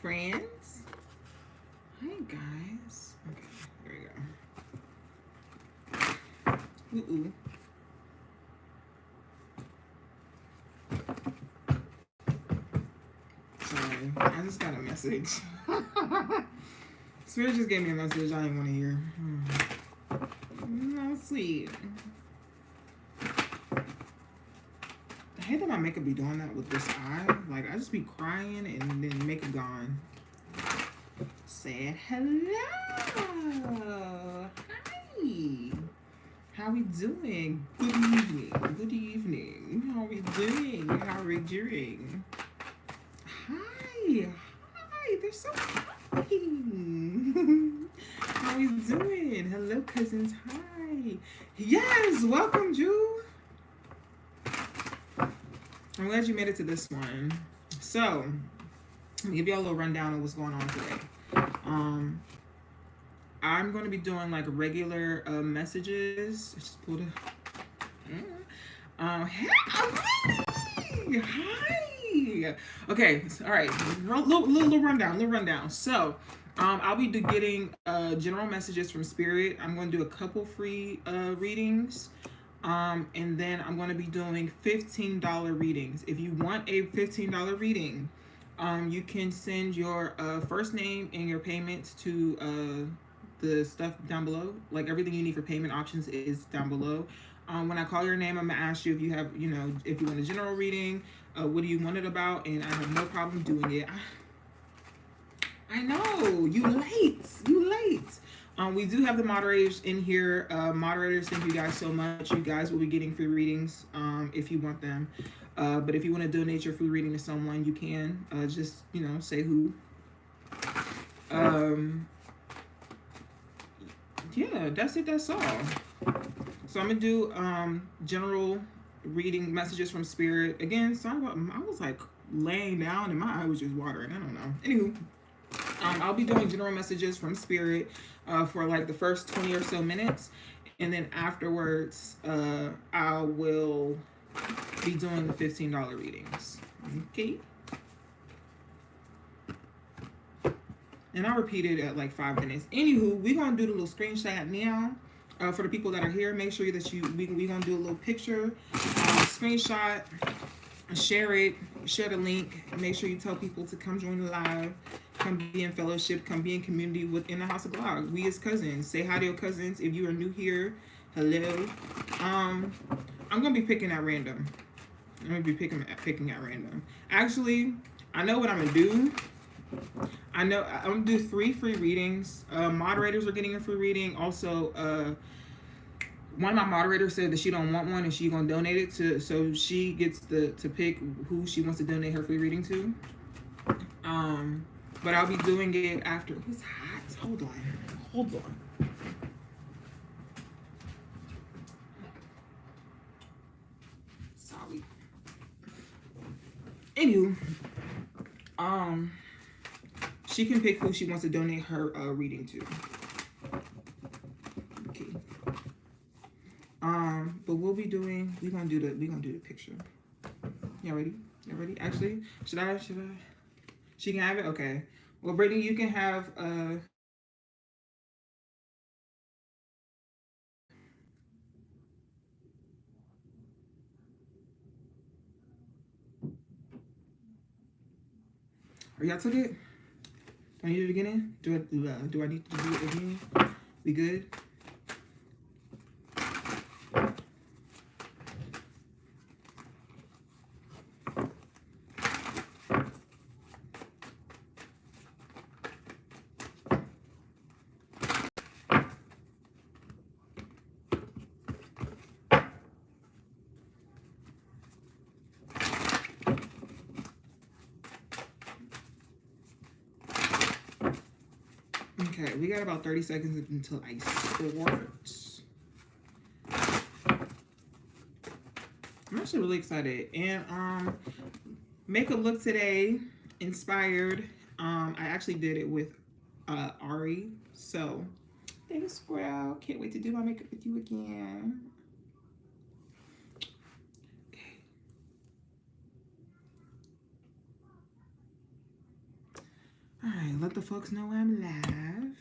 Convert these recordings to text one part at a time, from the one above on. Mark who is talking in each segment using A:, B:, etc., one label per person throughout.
A: friends. Hi, guys. Okay, there we go. Ooh. Sorry, I just got a message. Spirit just gave me a message I didn't want to hear. No, sweet. I hate that my makeup be doing that with this eye. Like, I just be crying and then makeup gone. Saying hello. Hi. How we doing? Good evening. Good evening. How we doing? How we doing? Hi. Hi. They're so happy. How we doing? Hello, cousins. Hi. Yes. Welcome, Jew. I'm glad you made it to this one. So, let me give you all a little rundown of what's going on today. I'm going to be doing like regular messages. I just pulled it. Hey, hi. Okay, all right. Little rundown. So, I'll be getting general messages from Spirit. I'm going to do a couple free readings. And then I'm going to be doing $15 readings. If you want a $15 reading, you can send your first name and your payment to the stuff down below. Like everything you need for payment options is down below. When I call your name, I'm gonna ask you if you have, if you want a general reading, what do you want it about, and I have no problem doing it. I know you late. We do have the moderators in here. Moderators, thank you guys so much. You guys will be getting free readings if you want them. But if you want to donate your free reading to someone, you can. Just say who. Yeah, that's it. That's all. So I'm gonna do general reading messages from Spirit. Again, sorry about, I was like laying down and my eye was just watering. I don't know. Anywho, I'll be doing general messages from Spirit for like the first 20 or so minutes, and then afterwards I will be doing the $15 readings. Okay. And I'll repeat it at like 5 minutes. Anywho, we're gonna do the little screenshot now. For the people that are here, make sure that we're gonna do a little picture, screenshot, share it, share the link. Make sure you tell people to come join the live, come be in fellowship, come be in community within the House of Glock. We as cousins, say hi to your cousins. If you are new here, hello. I'm gonna be picking at random. I'm gonna be picking at random. Actually, I know what I'm gonna do. I'm gonna do 3 free readings. Moderators are getting a free reading. Also, one of my moderators said that she don't want one and she gonna donate it to, so she gets to pick who she wants to donate her free reading to. But I'll be doing it after. It's hot. Hold on. Sorry. Anywho, she can pick who she wants to donate her reading to. Okay. But we're gonna do the picture. Y'all ready? Actually, should I? She can have it? Okay. Well, Brittany, you can have Are y'all took it? Do I need to do it again? Do I need to do it again? We good? Okay, we got about 30 seconds until I start. I'm actually really excited. And makeup look today, inspired. I actually did it with Ari. So thanks, squirrel. Can't wait to do my makeup with you again. All right, let the folks know I'm live.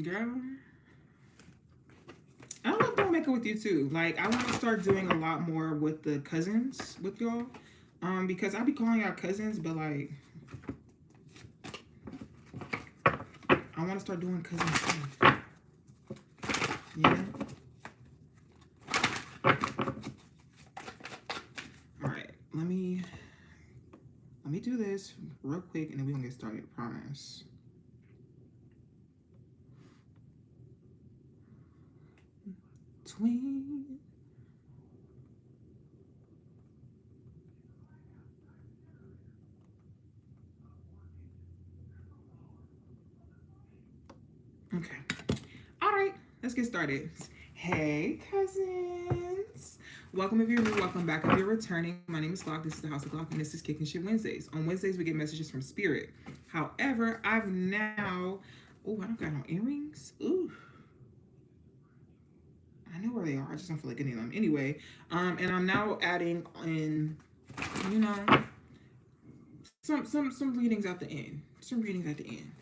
A: Girl, I love doing makeup with you too. Like, I want to start doing a lot more with the cousins with y'all. Because I be calling out cousins, but like, I want to start doing cousin stuff. Yeah. All right, let me do this real quick, and then we're gonna get started. Promise. Twin. Okay. All right, let's get started. Hey, cousins. Welcome if you're new. Welcome back if you're returning. My name is Glock. This is the House of Glock, and this is Kickin Shit Wednesdays. On Wednesdays, we get messages from Spirit. However, I've now... Oh, I don't got no earrings. Ooh. I know where they are. I just don't feel like getting them. Anyway, and I'm now adding in, you know, some readings at the end. Some readings at the end.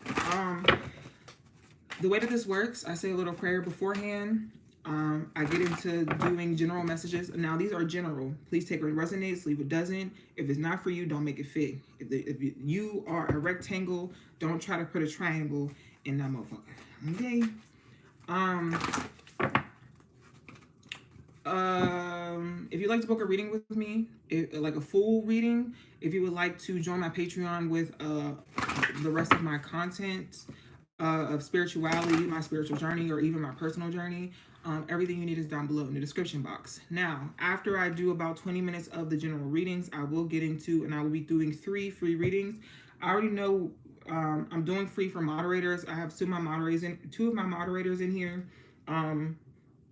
A: The way that this works, I say a little prayer beforehand. I get into doing general messages. Now, these are general. Please take what resonates, leave what doesn't. If it's not for you, don't make it fit. If you are a rectangle, don't try to put a triangle in that motherfucker. Okay? If you'd like to book a reading with me, like a full reading, if you would like to join my Patreon with the rest of my content of spirituality, my spiritual journey, or even my personal journey, everything you need is down below in the description box. Now, after I do about 20 minutes of the general readings, I will get into, and I will be doing 3 free readings. I already know I'm doing free for moderators. I have 2 of my moderators in here.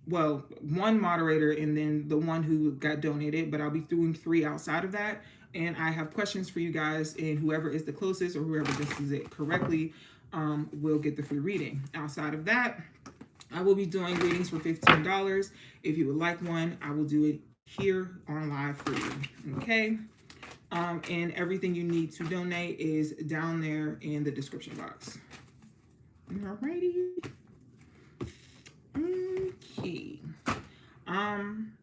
A: Well, 1 moderator and then the one who got donated, but I'll be doing 3 outside of that. And I have questions for you guys, and whoever is the closest or whoever guesses it correctly will get the free reading. Outside of that, I will be doing readings for $15. If you would like one, I will do it here on live for you. Okay? And everything you need to donate is down there in the description box. Alrighty. Okay. I'm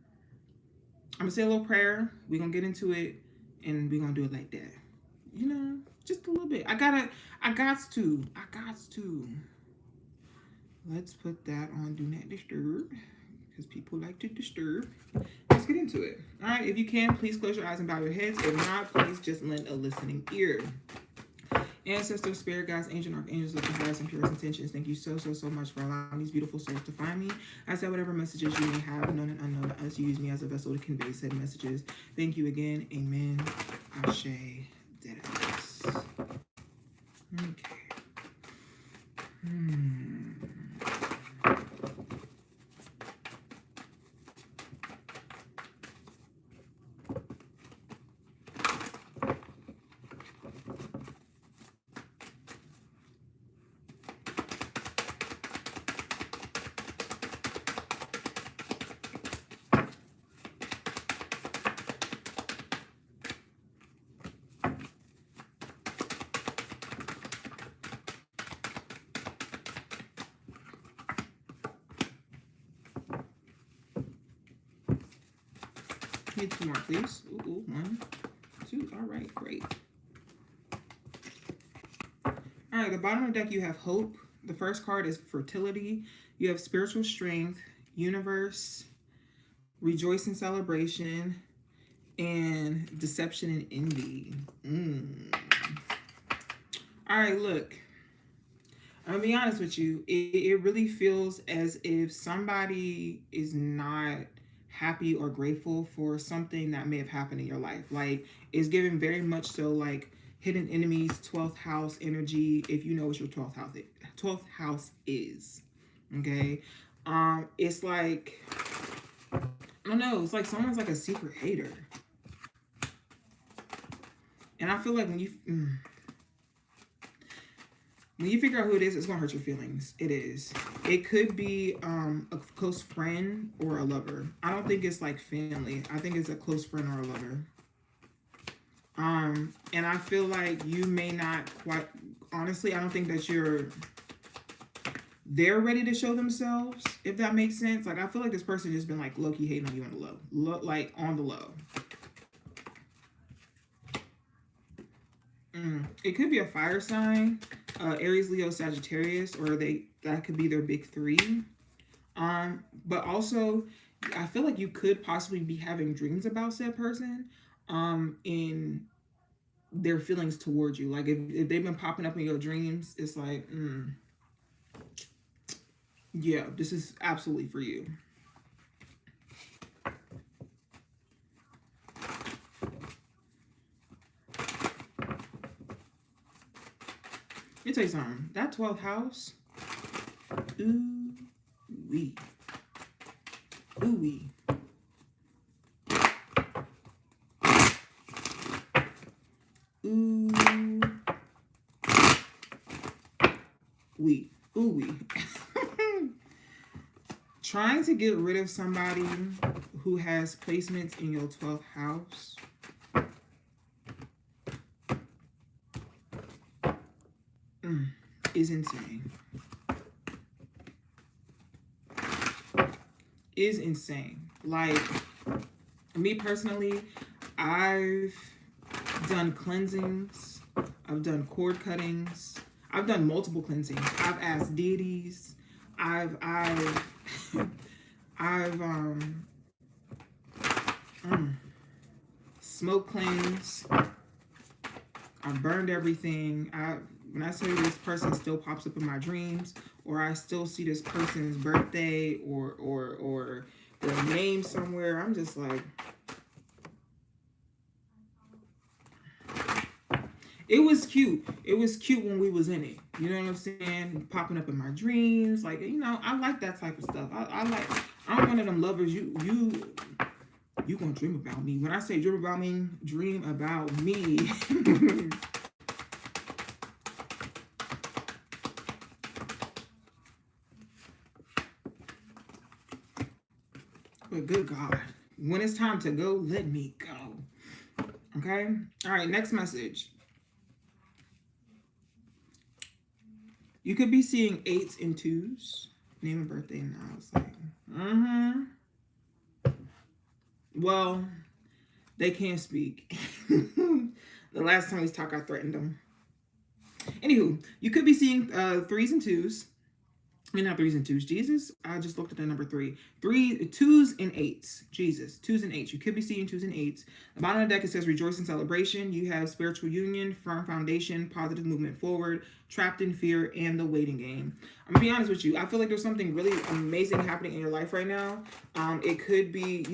A: gonna say a little prayer. We're gonna get into it, and we're gonna do it like that. You know, just a little bit. I got to. Let's put that on Do Not Disturb, because people like to disturb. Let's get into it. All right, if you can, please close your eyes and bow your heads. If not, please just lend a listening ear. Ancestors, spirit guides, angels, archangels with the highest and purest intentions, thank you so much for allowing these beautiful souls to find me. I said whatever messages you may have, known and unknown, as you use me as a vessel to convey said messages. Thank you again. Amen. Ashe. Deadass. Okay. Need 2 more, please. Ooh, 1, 2. All right, great. All right, the bottom of the deck, you have hope. The first card is fertility. You have spiritual strength, universe, rejoice and celebration, and deception and envy. All right, look. I'm gonna be honest with you. It really feels as if somebody is not happy or grateful for something that may have happened in your life. Like, it's given very much so like hidden enemies, 12th house energy, if you know what your 12th house is. Okay? It's like, I don't know, it's like someone's like a secret hater. And I feel like when you figure out who it is, it's gonna hurt your feelings. It is. It could be a close friend or a lover. I don't think it's like family. I think it's a close friend or a lover. And I feel like you may not quite, honestly, I don't think that they're ready to show themselves, if that makes sense. Like, I feel like this person just been like low-key hating on you on the low, like on the low. It could be a fire sign, Aries, Leo, Sagittarius, or that could be their big three. But also, I feel like you could possibly be having dreams about said person, in their feelings towards you. Like if they've been popping up in your dreams, it's like, yeah, this is absolutely for you. Let me tell you something. That 12th house, ooh wee, ooh wee, ooh wee, ooh wee. Trying to get rid of somebody who has placements in your 12th house is insane. Is insane. Like, me personally, I've done cleansings, I've done cord cuttings, I've done multiple cleansings. I've asked deities, I've smoke cleanse, I've burned everything. When I say this person still pops up in my dreams, or I still see this person's birthday or their name somewhere, I'm just like, it was cute. It was cute when we was in it. You know what I'm saying? Popping up in my dreams. Like, I like that type of stuff. I'm one of them lovers. You gonna dream about me. When I say dream about me, dream about me. But good God, when it's time to go, let me go. Okay? All right, next message. You could be seeing 8s and 2s. Name and birthday, and I was like, Well, they can't speak. The last time we talked, I threatened them. Anywho, you could be seeing 3s and 2s. I mean, not 3s and 2s. Jesus, I just looked at the number 3. 2s and 8s. Jesus, 2s and 8s. You could be seeing 2s and 8s. The bottom of the deck, it says rejoice and celebration. You have spiritual union, firm foundation, positive movement forward, trapped in fear, and the waiting game. I'm gonna be honest with you. I feel like there's something really amazing happening in your life right now. It could be,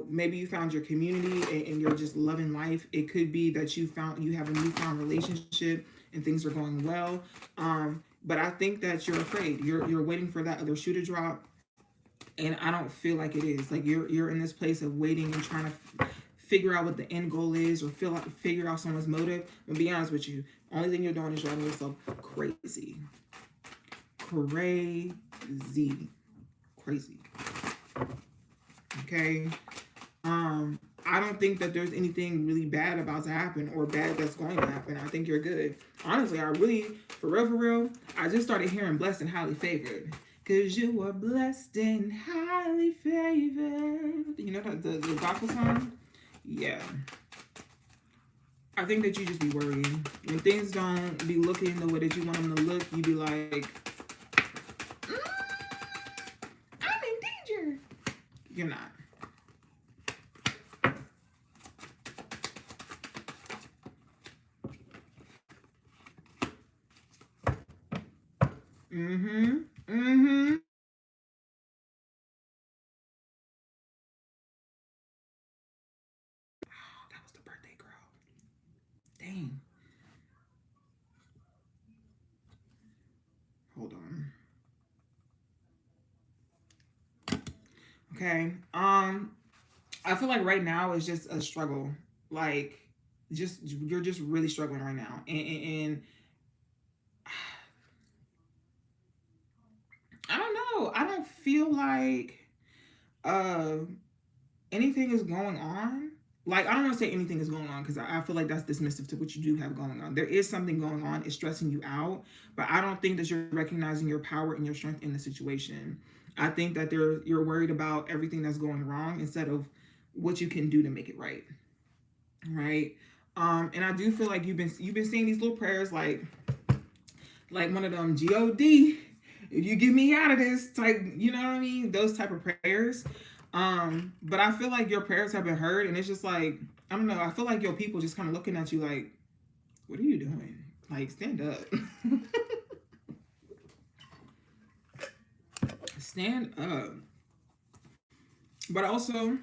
A: maybe you found your community and you're just loving life. It could be that you have a newfound relationship and things are going well. But I think that you're afraid. You're waiting for that other shoe to drop, and I don't feel like it is. Like you're in this place of waiting and trying to figure out what the end goal is, or figure out someone's motive. And be honest with you, only thing you're doing is driving yourself crazy. Okay. I don't think that there's anything really bad about to happen or bad that's going to happen. I think you're good. Honestly, for real, I just started hearing blessed and highly favored. Cause you are blessed and highly favored. You know the gospel song? Yeah. I think that you just be worrying. When things don't be looking the way that you want them to look, you be like, I'm in danger. You're not. That was the birthday girl. Dang. Hold on. Okay. I feel like right now is just a struggle. Like, you're just really struggling right now, and I don't know. I don't feel like anything is going on like, I don't want to say anything is going on because I feel like that's dismissive to what you do have going on. There is something going on. It's stressing you out, but I don't think that you're recognizing your power and your strength in the situation. I think that you're worried about everything that's going wrong instead of what you can do to make it right. Right. And I do feel like you've been saying these little prayers like one of them God, if you get me out of this type, you know what I mean? Those type of prayers. But I feel like your prayers have been heard, and it's just like, I don't know, I feel like your people just kind of looking at you like, what are you doing? Like, stand up. Stand up. But also,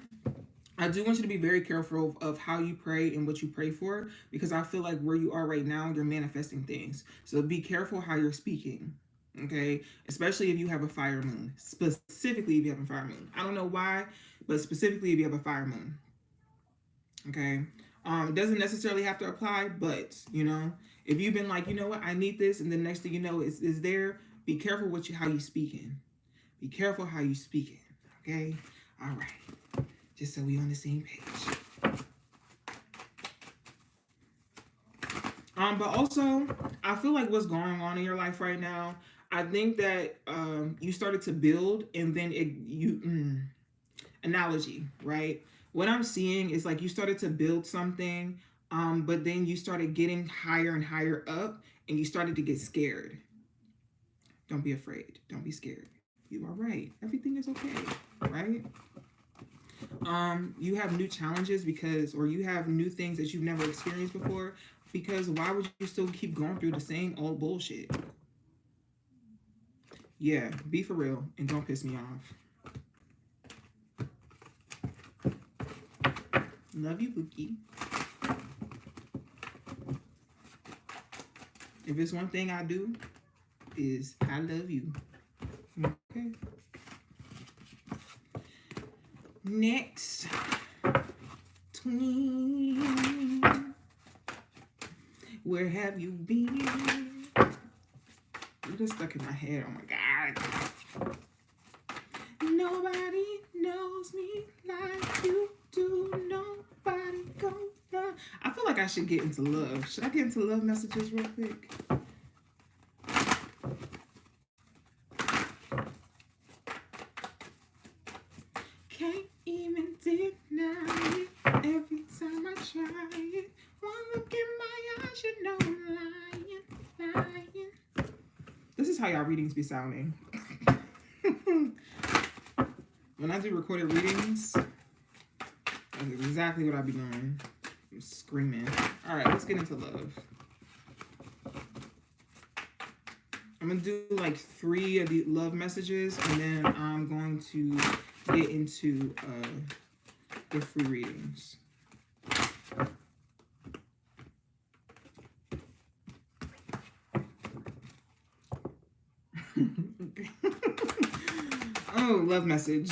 A: I do want you to be very careful of how you pray and what you pray for, because I feel like where you are right now, you're manifesting things. So be careful how you're speaking, okay? Especially if you have a fire moon. Specifically, if you have a fire moon. I don't know why, but specifically if you have a fire moon, okay? It doesn't necessarily have to apply, but, if you've been like, you know what, I need this, and the next thing you know is there, be careful how you speaking. Be careful how you speaking, okay? All right. Just so we on the same page. But also, I feel like what's going on in your life right now, I think that you started to build, and then analogy, right? What I'm seeing is like you started to build something, but then you started getting higher and higher up, and you started to get scared. Don't be afraid. Don't be scared. You are right. Everything is okay, right? You have new challenges or you have new things that you've never experienced before, because why would you still keep going through the same old bullshit? Yeah, be for real and don't piss me off. Love you, Bookie. If it's one thing I do, is I love you. Okay. Next. Tween. Where have you been? It just stuck in my head. Oh my God. Nobody knows me like you do. Nobody goes love. I feel like I should get into love. Should I get into love messages real quick? Can't even deny it. Every time I try it, one look in my eyes, you know I'm lying. This is how y'all readings be sounding. When I do recorded readings, that's exactly what I be doing. I'm screaming. All right, let's get into love. I'm gonna do like 3 of the love messages, and then I'm going to get into the free readings. Oh, love message.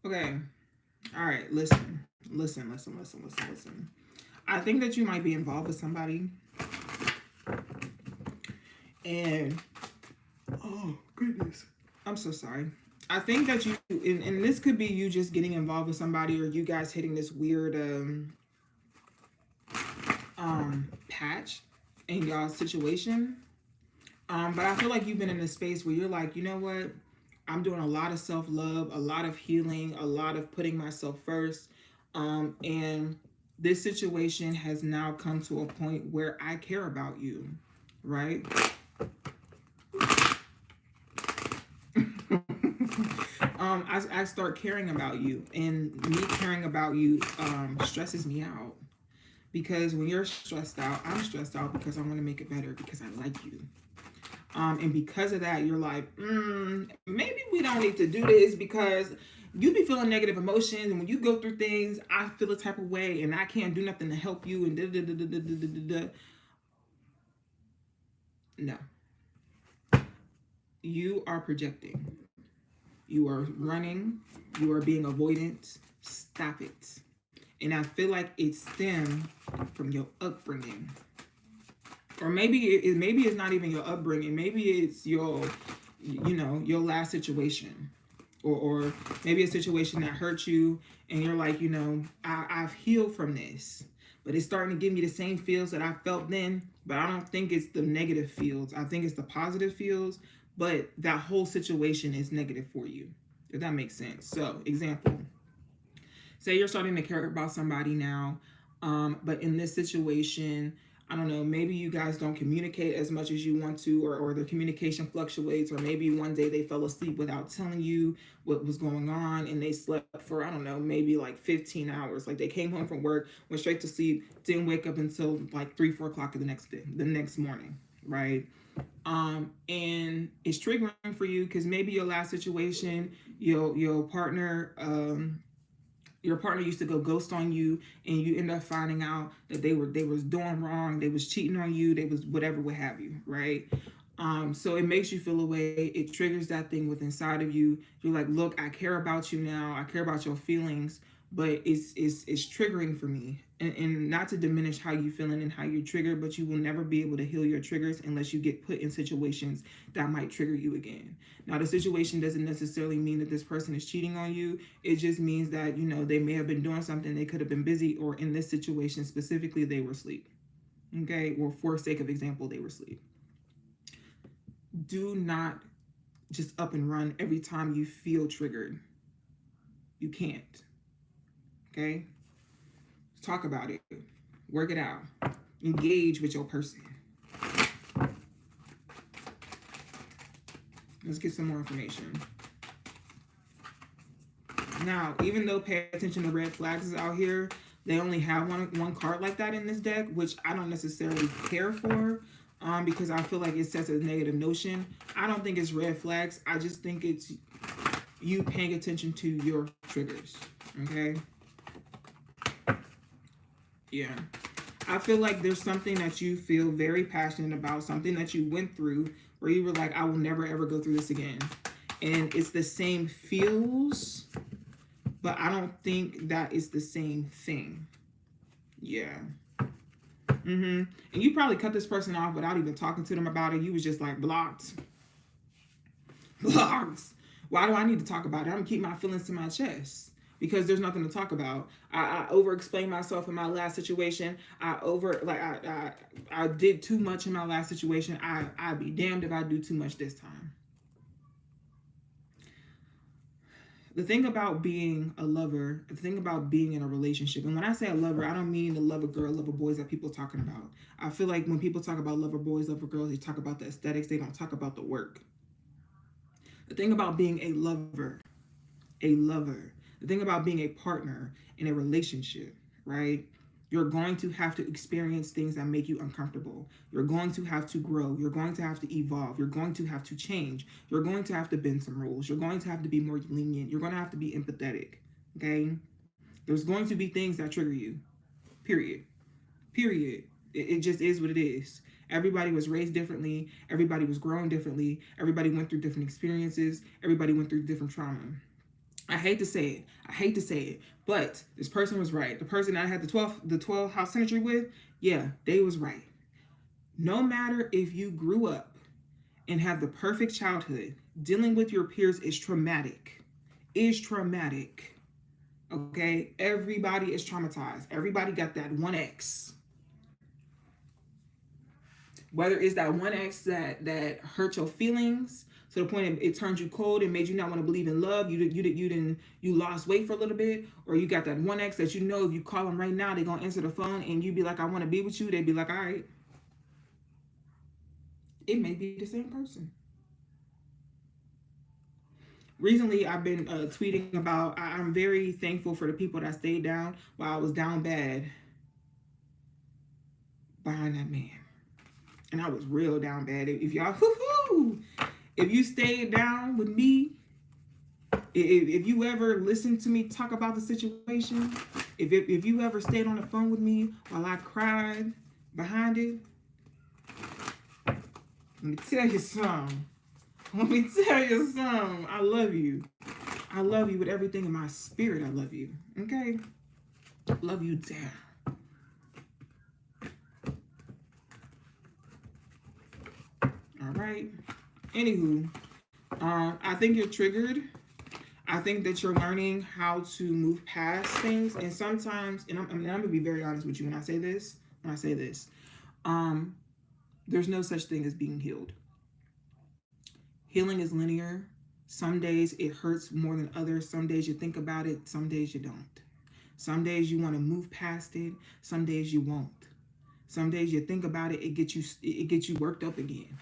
A: Okay. All right, listen. I think that you might be involved with somebody. And, oh, goodness. I'm so sorry. I think that you, and this could be you just getting involved with somebody, or you guys hitting this weird patch in y'all's situation. But I feel like you've been in a space where you're like, you know what? I'm doing a lot of self-love, a lot of healing, a lot of putting myself first. And this situation has now come to a point where I care about you, right? I start caring about you, and me caring about you stresses me out, because when you're stressed out, I'm stressed out because I want to make it better because I like you. And because of that, you're like, maybe we don't need to do this, because you be feeling negative emotions, and when you go through things, I feel a type of way, and I can't do nothing to help you, and no. You are projecting. You are running. You are being avoidant. Stop it. And I feel like it stemmed from your upbringing. Or maybe maybe it's not even your upbringing. Maybe it's your, you know, your last situation. Or maybe a situation that hurt you and you're like, you know, I've healed from this. But it's starting to give me the same feels that I felt then. But I don't think it's the negative feels. I think it's the positive feels. But that whole situation is negative for you. If that makes sense. So, example. Say you're starting to care about somebody now, but in this situation, I don't know, maybe you guys don't communicate as much as you want to, or the communication fluctuates, or maybe one day they fell asleep without telling you what was going on and they slept for, I don't know, maybe like 15 hours. Like they came home from work, went straight to sleep, didn't wake up until like 3, 4 o'clock the next day, the next morning, right? And it's triggering for you because maybe your last situation, your partner, your partner used to go ghost on you and you end up finding out that they was doing wrong, they was cheating on you, they was whatever, what have you, right? So it makes you feel a way. It triggers that thing within inside of you. You're like, look, I care about you now, I care about your feelings, but it's triggering for me. And not to diminish how you feeling and how you're triggered, but you will never be able to heal your triggers unless you get put in situations that might trigger you again. Now, the situation doesn't necessarily mean that this person is cheating on you. It just means that, you know, they may have been doing something, they could have been busy, or in this situation specifically, they were asleep. Okay, or for sake of example, they were asleep. Do not just up and run every time you feel triggered. You can't. Okay? Talk about it. Work it out. Engage with your person. Let's get some more information. Now, even though pay attention to red flags is out here, they only have one card like that in this deck, which I don't necessarily care for, because I feel like it sets a negative notion. I don't think it's red flags. I just think it's you paying attention to your triggers. Okay? Yeah. I feel like there's something that you feel very passionate about, something that you went through where you were like, I will never ever go through this again. And it's the same feels, but I don't think that it's the same thing. Yeah. And you probably cut this person off without even talking to them about it. You was just like, blocked. Blocked. Why do I need to talk about it? I'm gonna keep my feelings to my chest. Because there's nothing to talk about. I over-explained myself in my last situation. I did too much in my last situation. I'd be damned if I do too much this time. The thing about being a lover, the thing about being in a relationship, and when I say a lover, I don't mean the lover girl, lover boys that people are talking about. I feel like when people talk about lover boys, lover girls, they talk about the aesthetics, they don't talk about the work. The thing about being a lover, the thing about being a partner in a relationship, right? You're going to have to experience things that make you uncomfortable. You're going to have to grow. You're going to have to evolve. You're going to have to change. You're going to have to bend some rules. You're going to have to be more lenient. You're going to have to be empathetic, okay? There's going to be things that trigger you, period. Period. It just is what it is. Everybody was raised differently. Everybody was grown differently. Everybody went through different experiences. Everybody went through different trauma. I hate to say it, but this person was right. The person I had the 12 house synergy with, yeah, they was right. No matter if you grew up and have the perfect childhood, dealing with your peers is traumatic. Okay? Everybody is traumatized. Everybody got that one ex. Whether it's that one ex that hurt your feelings to the point it turned you cold and made you not want to believe in love. You lost weight for a little bit, or you got that one ex that you know if you call them right now, they're gonna answer the phone and you be like, I want to be with you. They'd be like, all right. It may be the same person. Recently, I've been tweeting about I'm very thankful for the people that stayed down while I was down bad behind that man. And I was real down bad. If y'all, if you stayed down with me, if you ever listened to me talk about the situation, if you ever stayed on the phone with me while I cried behind it, let me tell you something. I love you. I love you with everything in my spirit. I love you. Okay? Love you down. All right. Anywho, I think you're triggered. I think that you're learning how to move past things, and sometimes, and I'm gonna be very honest with you when I say this. Um, there's no such thing as being healed. Healing is linear. Some days it hurts more than others. Some days you think about it. Some days you don't. Some days you want to move past it. Some days you won't. Some days you think about it. It gets you worked up again.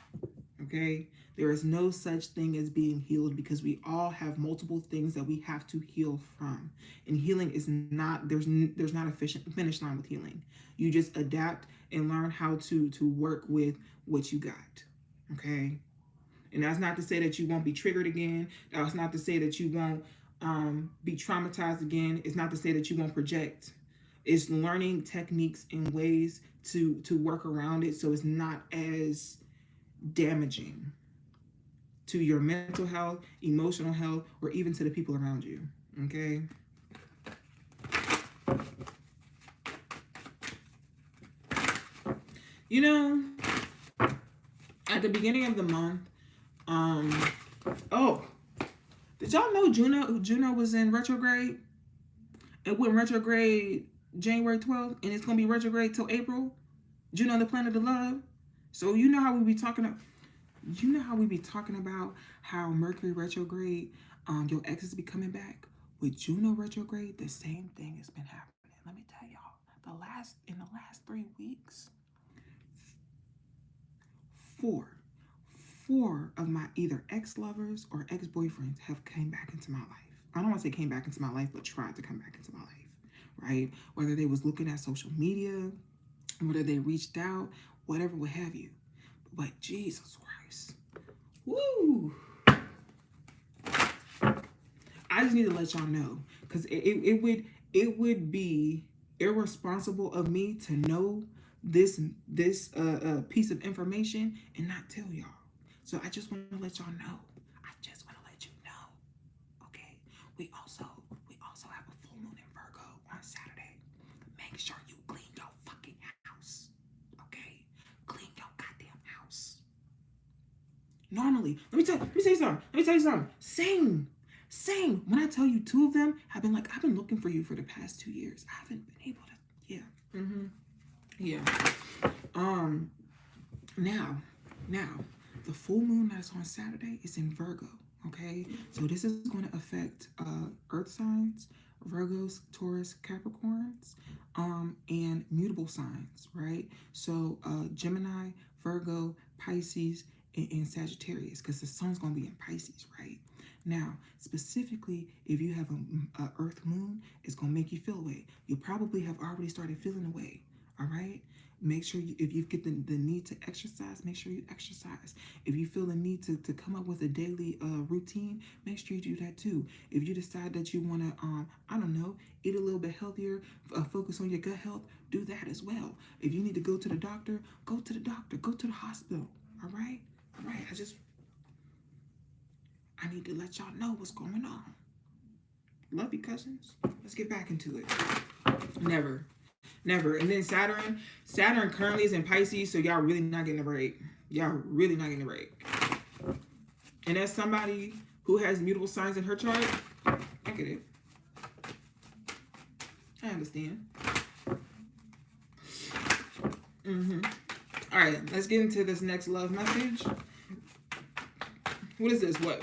A: Okay? There is no such thing as being healed because we all have multiple things that we have to heal from. And healing is not there's not a finish line with healing. You just adapt and learn how to work with what you got. Okay? And that's not to say that you won't be triggered again. That's not to say that you won't be traumatized again. It's not to say that you won't project. It's learning techniques and ways to work around it so it's not as damaging to your mental health, emotional health, or even to the people around you. Okay? You know, at the beginning of the month, oh, did y'all know Juno was in retrograde? It went retrograde January 12th, and it's gonna be retrograde till April. Juno, the planet of love. So you know how we be talking about how Mercury retrograde, your exes be coming back. With Juno retrograde, the same thing has been happening. Let me tell y'all, in the last 3 weeks, four of my either ex-lovers or ex-boyfriends have came back into my life. I don't want to say came back into my life, but tried to come back into my life, right? Whether they was looking at social media, whether they reached out, whatever, what have you. But Jesus Christ, woo! I just need to let y'all know, because it would be irresponsible of me to know this piece of information and not tell y'all. So I just want to let y'all know. I just want to let you know. Okay. We also have a full moon in Virgo on Saturday. Make sure you clean your fucking house. Okay? Clean your goddamn house. Normally, let me tell you something. Same. When I tell you 2 of them have been like, I've been looking for you for the past 2 years. I haven't been able to. Yeah. Yeah. Now, the full moon that's on Saturday is in Virgo. Okay, so this is going to affect Earth signs, Virgos, Taurus, Capricorns, and mutable signs, right? So Gemini, Virgo, Pisces, and Sagittarius, because the sun's going to be in Pisces, right? Now, specifically, if you have a Earth moon, it's going to make you feel away. You probably have already started feeling away, all right? Make sure if you get the need to exercise, make sure you exercise. If you feel the need to come up with a daily routine, make sure you do that too. If you decide that you want to, I don't know, eat a little bit healthier, focus on your gut health, do that as well. If you need to go to the doctor, go to the doctor, go to the hospital. All right? I need to let y'all know what's going on. Love you, cousins. Let's get back into it. Never. And then Saturn currently is in Pisces, so y'all really not getting a break. And as somebody who has mutable signs in her chart, I get it. I understand. All right, let's get into this next love message. What is this? What?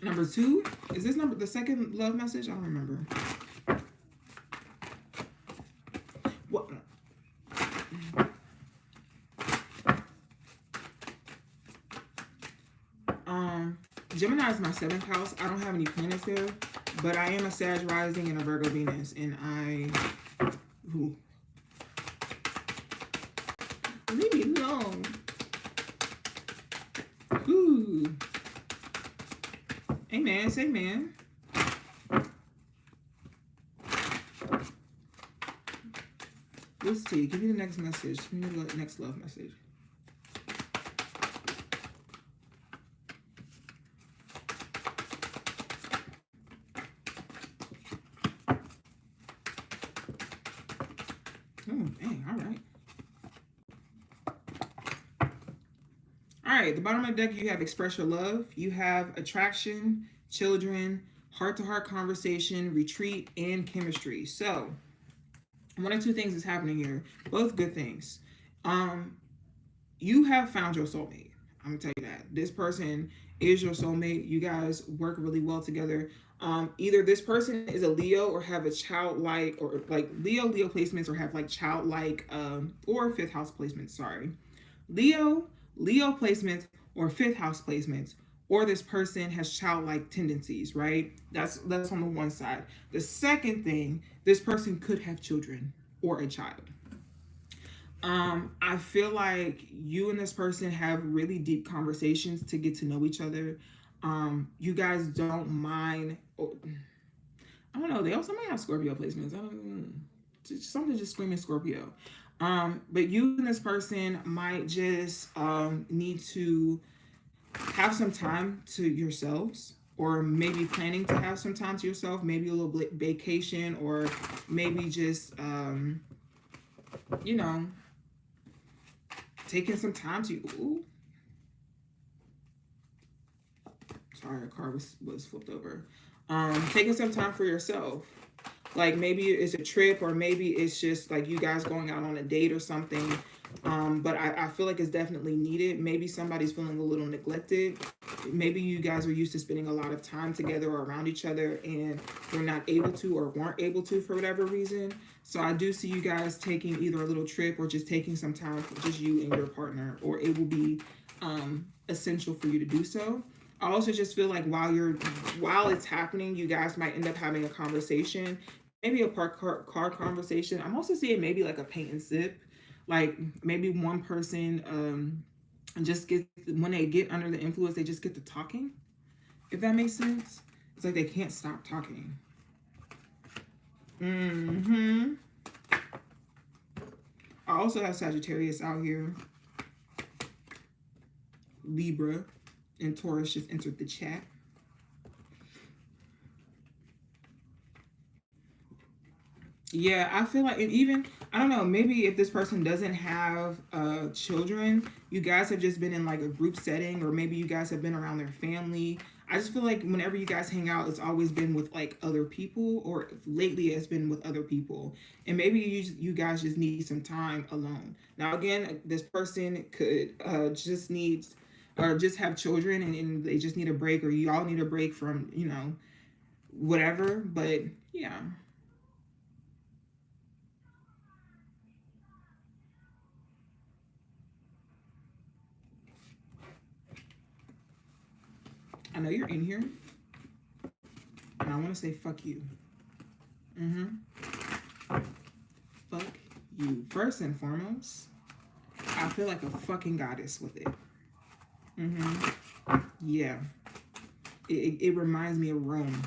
A: Number 2? Is this the second love message? I don't remember. What? Gemini is my 7th house. I don't have any planets there, but I am a Sag rising and a Virgo Venus, and leave me alone. Ooh. Amen. Say amen. Let's see. Give me the next message. Give me the next love message. All right, the bottom of the deck, you have express your love, you have attraction, children, heart-to-heart conversation, retreat, and chemistry. So one or two things is happening here, both good things. Um, you have found your soulmate. I'm gonna tell you that this person is your soulmate. You guys work really well together. Either this person is a Leo or have a childlike, or like Leo placements, or have like childlike or fifth house placements. Sorry, Leo placements or fifth house placements, or this person has childlike tendencies. Right? That's on the one side. The second thing, this person could have children or a child. I feel like you and this person have really deep conversations to get to know each other. You guys don't mind. I don't know. They also might have Scorpio placements. I don't. Something just screaming Scorpio. But you and this person might just need to have some time to yourselves, or maybe planning to have some time to yourself. Maybe a little vacation, or maybe just you know, taking some time to. Ooh. Sorry, a car was flipped over. Taking some time for yourself. Like maybe it's a trip, or maybe it's just like you guys going out on a date or something. But I feel like it's definitely needed. Maybe somebody's feeling a little neglected. Maybe you guys are used to spending a lot of time together or around each other, and you're not able to, or weren't able to, for whatever reason. So I do see you guys taking either a little trip, or just taking some time for just you and your partner, or it will be essential for you to do so. I also just feel like while it's happening, you guys might end up having a conversation, maybe a car conversation. I'm also seeing maybe like a paint and sip, like maybe one person just get, when they get under the influence, they just get to talking. If that makes sense, it's like they can't stop talking. I also have Sagittarius out here, Libra, and Taurus just entered the chat. Yeah, I feel like, and even, I don't know, maybe if this person doesn't have children, you guys have just been in like a group setting, or maybe you guys have been around their family. I just feel like whenever you guys hang out, it's always been with like other people, or lately it's been with other people. And maybe you guys just need some time alone. Now, again, this person could just need, or just have children, and they just need a break, or you all need a break from, whatever. But yeah. I know you're in here, and I want to say fuck you. Fuck you. First and foremost, I feel like a fucking goddess with it. Yeah. It reminds me of Rome.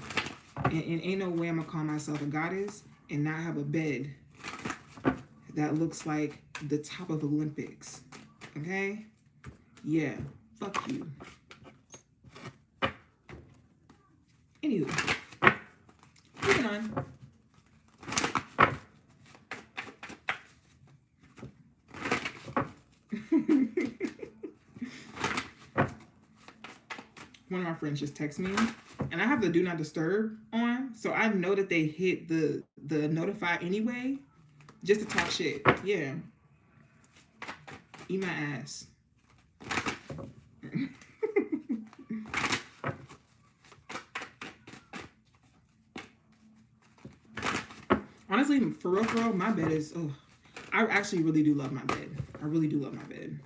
A: And ain't no way I'm gonna call myself a goddess and not have a bed that looks like the top of Olympics. Okay? Yeah. Fuck you. Anywho, moving on. One of my friends just texted me, and I have the do not disturb on, so I know that they hit the notify anyway, just to talk shit. Yeah. Eat my ass. Honestly, for real, my bed is, oh, I actually really do love my bed. I really do love my bed.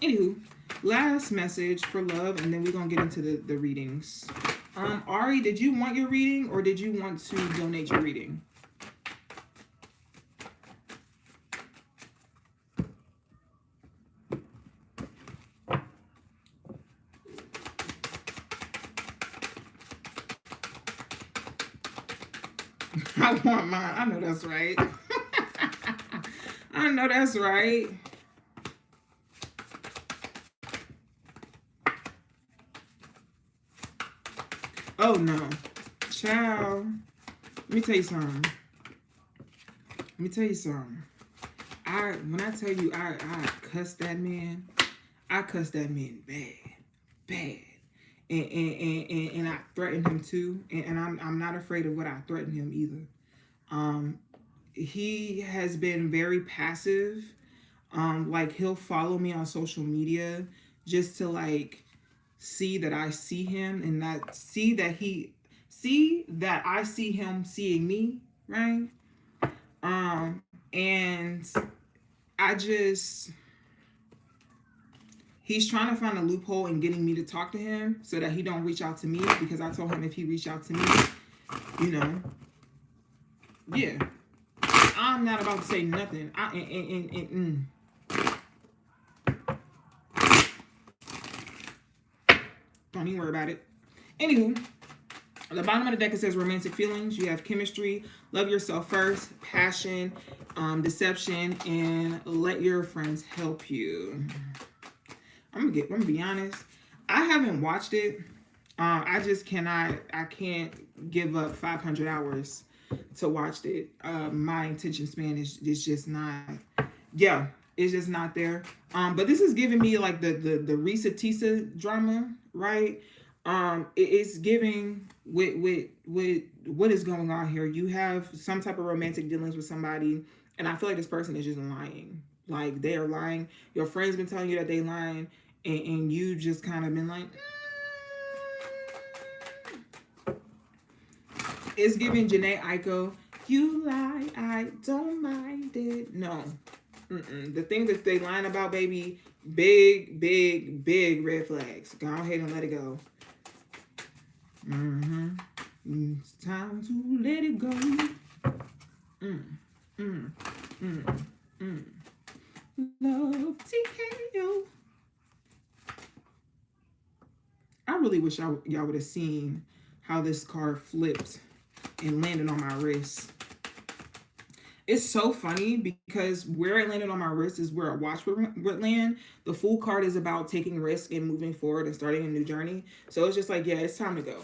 A: Anywho, last message for love, and then we're going to get into the readings. Ari, did you want your reading, or did you want to donate your reading? I want mine. I know that's right. I know that's right. Oh no. Ciao. Let me tell you something. Let me tell you something. When I tell you I cussed that man, I cussed that man bad. And I threatened him too. And I'm not afraid of what I threatened him either. He has been very passive. Like he'll follow me on social media just to like see that I see him and not see that I see him seeing me, right? And I just he's trying to find a loophole in getting me to talk to him so that he don't reach out to me, because I told him if he reached out to me, you know, yeah, I'm not about to say nothing. Don't even worry about it. Anywho, at the bottom of the deck it says romantic feelings. You have chemistry, love yourself first, passion, deception, and let your friends help you. I'm gonna be honest. I haven't watched it. I can't give up 500 hours to watch it. My attention span is just not. Yeah, it's just not there. But this is giving me like the Risa Tisa drama, right? It's giving with what is going on here. You have some type of romantic dealings with somebody, and I feel like this person is just lying. Like they are lying. Your friends been telling you that they lying, and you just kind of been like. It's giving Janae Aiko. You lie, I don't mind it. No. The things that they lying about, baby, big red flags. Go ahead and let it go. It's time to let it go. Love TKO. I really wish y'all would have seen how this card flipped and landed on my wrist. It's so funny because where it landed on my wrist is where a watch would land. The Fool card is about taking risk and moving forward and starting a new journey. So it's just like, yeah, it's time to go.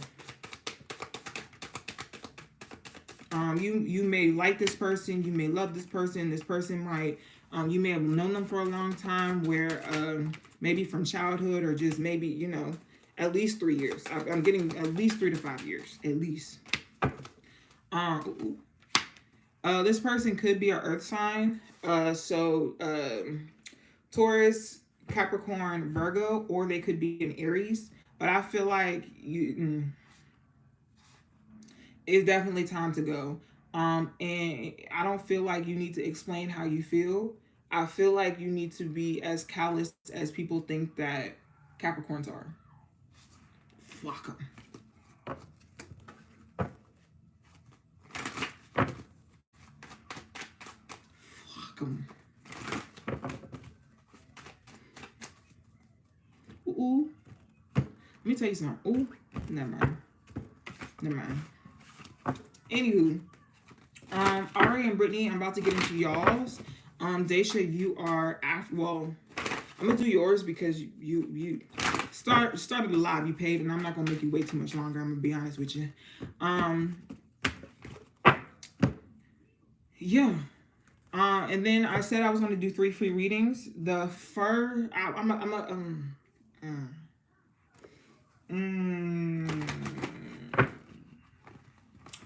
A: You may like this person, you may love this person. This person might, you may have known them for a long time, where maybe from childhood or just maybe, you know, at least 3 years. I'm getting at least 3 to 5 years, at least. This person could be an earth sign. Taurus, Capricorn, Virgo, or they could be an Aries. But I feel like it's definitely time to go. And I don't feel like you need to explain how you feel. I feel like you need to be as callous as people think that Capricorns are. Fuck them. Fuck them. Ooh. Let me tell you something. Ooh. Never mind. Anywho, Ari and Brittany, I'm about to get into y'all's. Daisha, you are after. Well, I'm gonna do yours because you started the live you paid, and I'm not gonna make you wait too much longer. I'm gonna be honest with you. Yeah. And then I said I was gonna do 3 free readings. The first,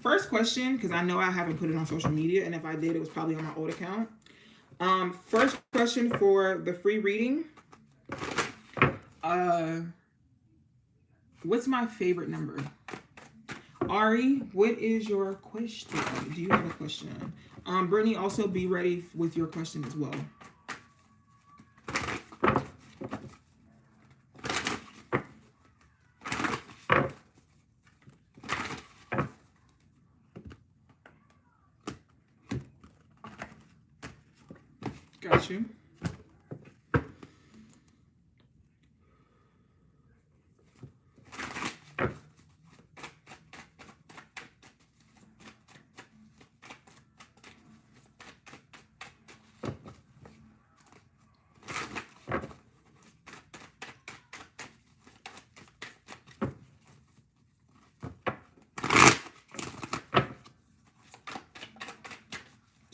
A: first question, because I know I haven't put it on social media, and if I did, it was probably on my old account. First question for the free reading. What's my favorite number? Ari, what is your question? Do you have a question? Brittany, also be ready with your question as well. Got you.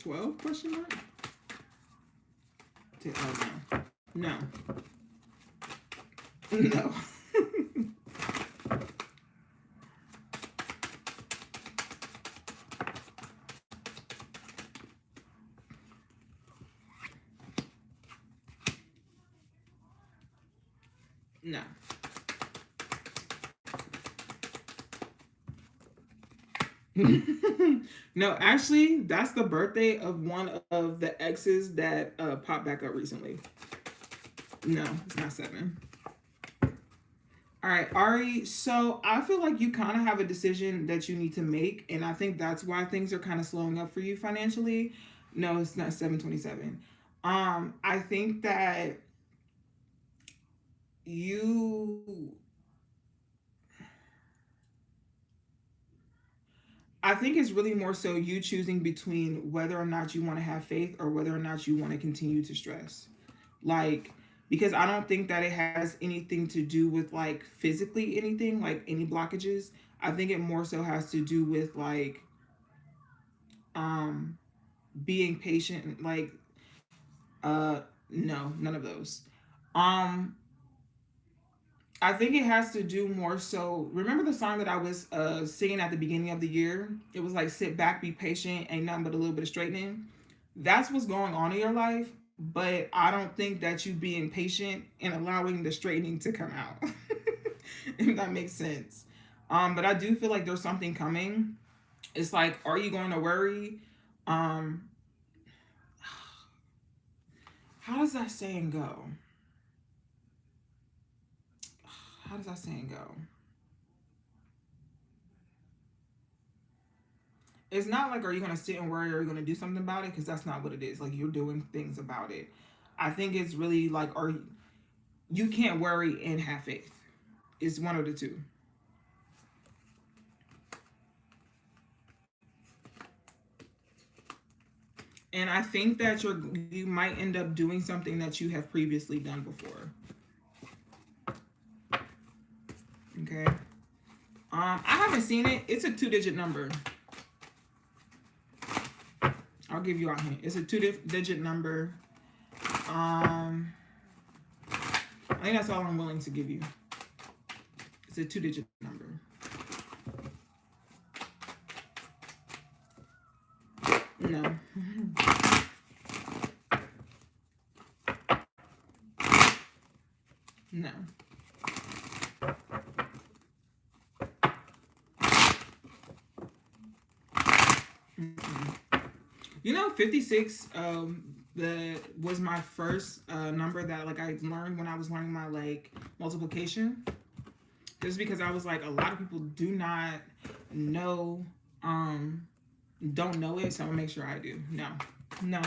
A: 12 question mark? Oh, no. No. No. No. No, actually, that's the birthday of one of the exes that popped back up recently. No, it's not 7. All right, Ari. So I feel like you kind of have a decision that you need to make, and I think that's why things are kind of slowing up for you financially. No, it's not 727. I think that you I think it's really more so you choosing between whether or not you want to have faith or whether or not you want to continue to stress. Like, because I don't think that it has anything to do with like physically anything, like any blockages. I think it more so has to do with like um being patient, like no, none of those. Um I think it has to do more so. Remember the song that I was singing at the beginning of the year? It was like, sit back, be patient, ain't nothing but a little bit of straightening. That's what's going on in your life, but I don't think that you being patient and allowing the straightening to come out. If that makes sense. But I do feel like there's something coming. It's like, are you going to worry? Um, how does that saying go? How does that saying go? It's not like, are you going to sit and worry or are you going to do something about it? Because that's not what it is. Like, you're doing things about it. I think it's really like, you can't worry and have faith. It's one of the two. And I think that you might end up doing something that you have previously done before. Okay. I haven't seen it. It's a 2-digit number. I'll give you a hint. It's a 2-digit number. I think that's all I'm willing to give you. It's a 2-digit number. No. No. You know, 56 was my first number that like I learned when I was learning my like multiplication. Just because I was like, a lot of people do not know, don't know it, so I'm gonna make sure I do. No. No.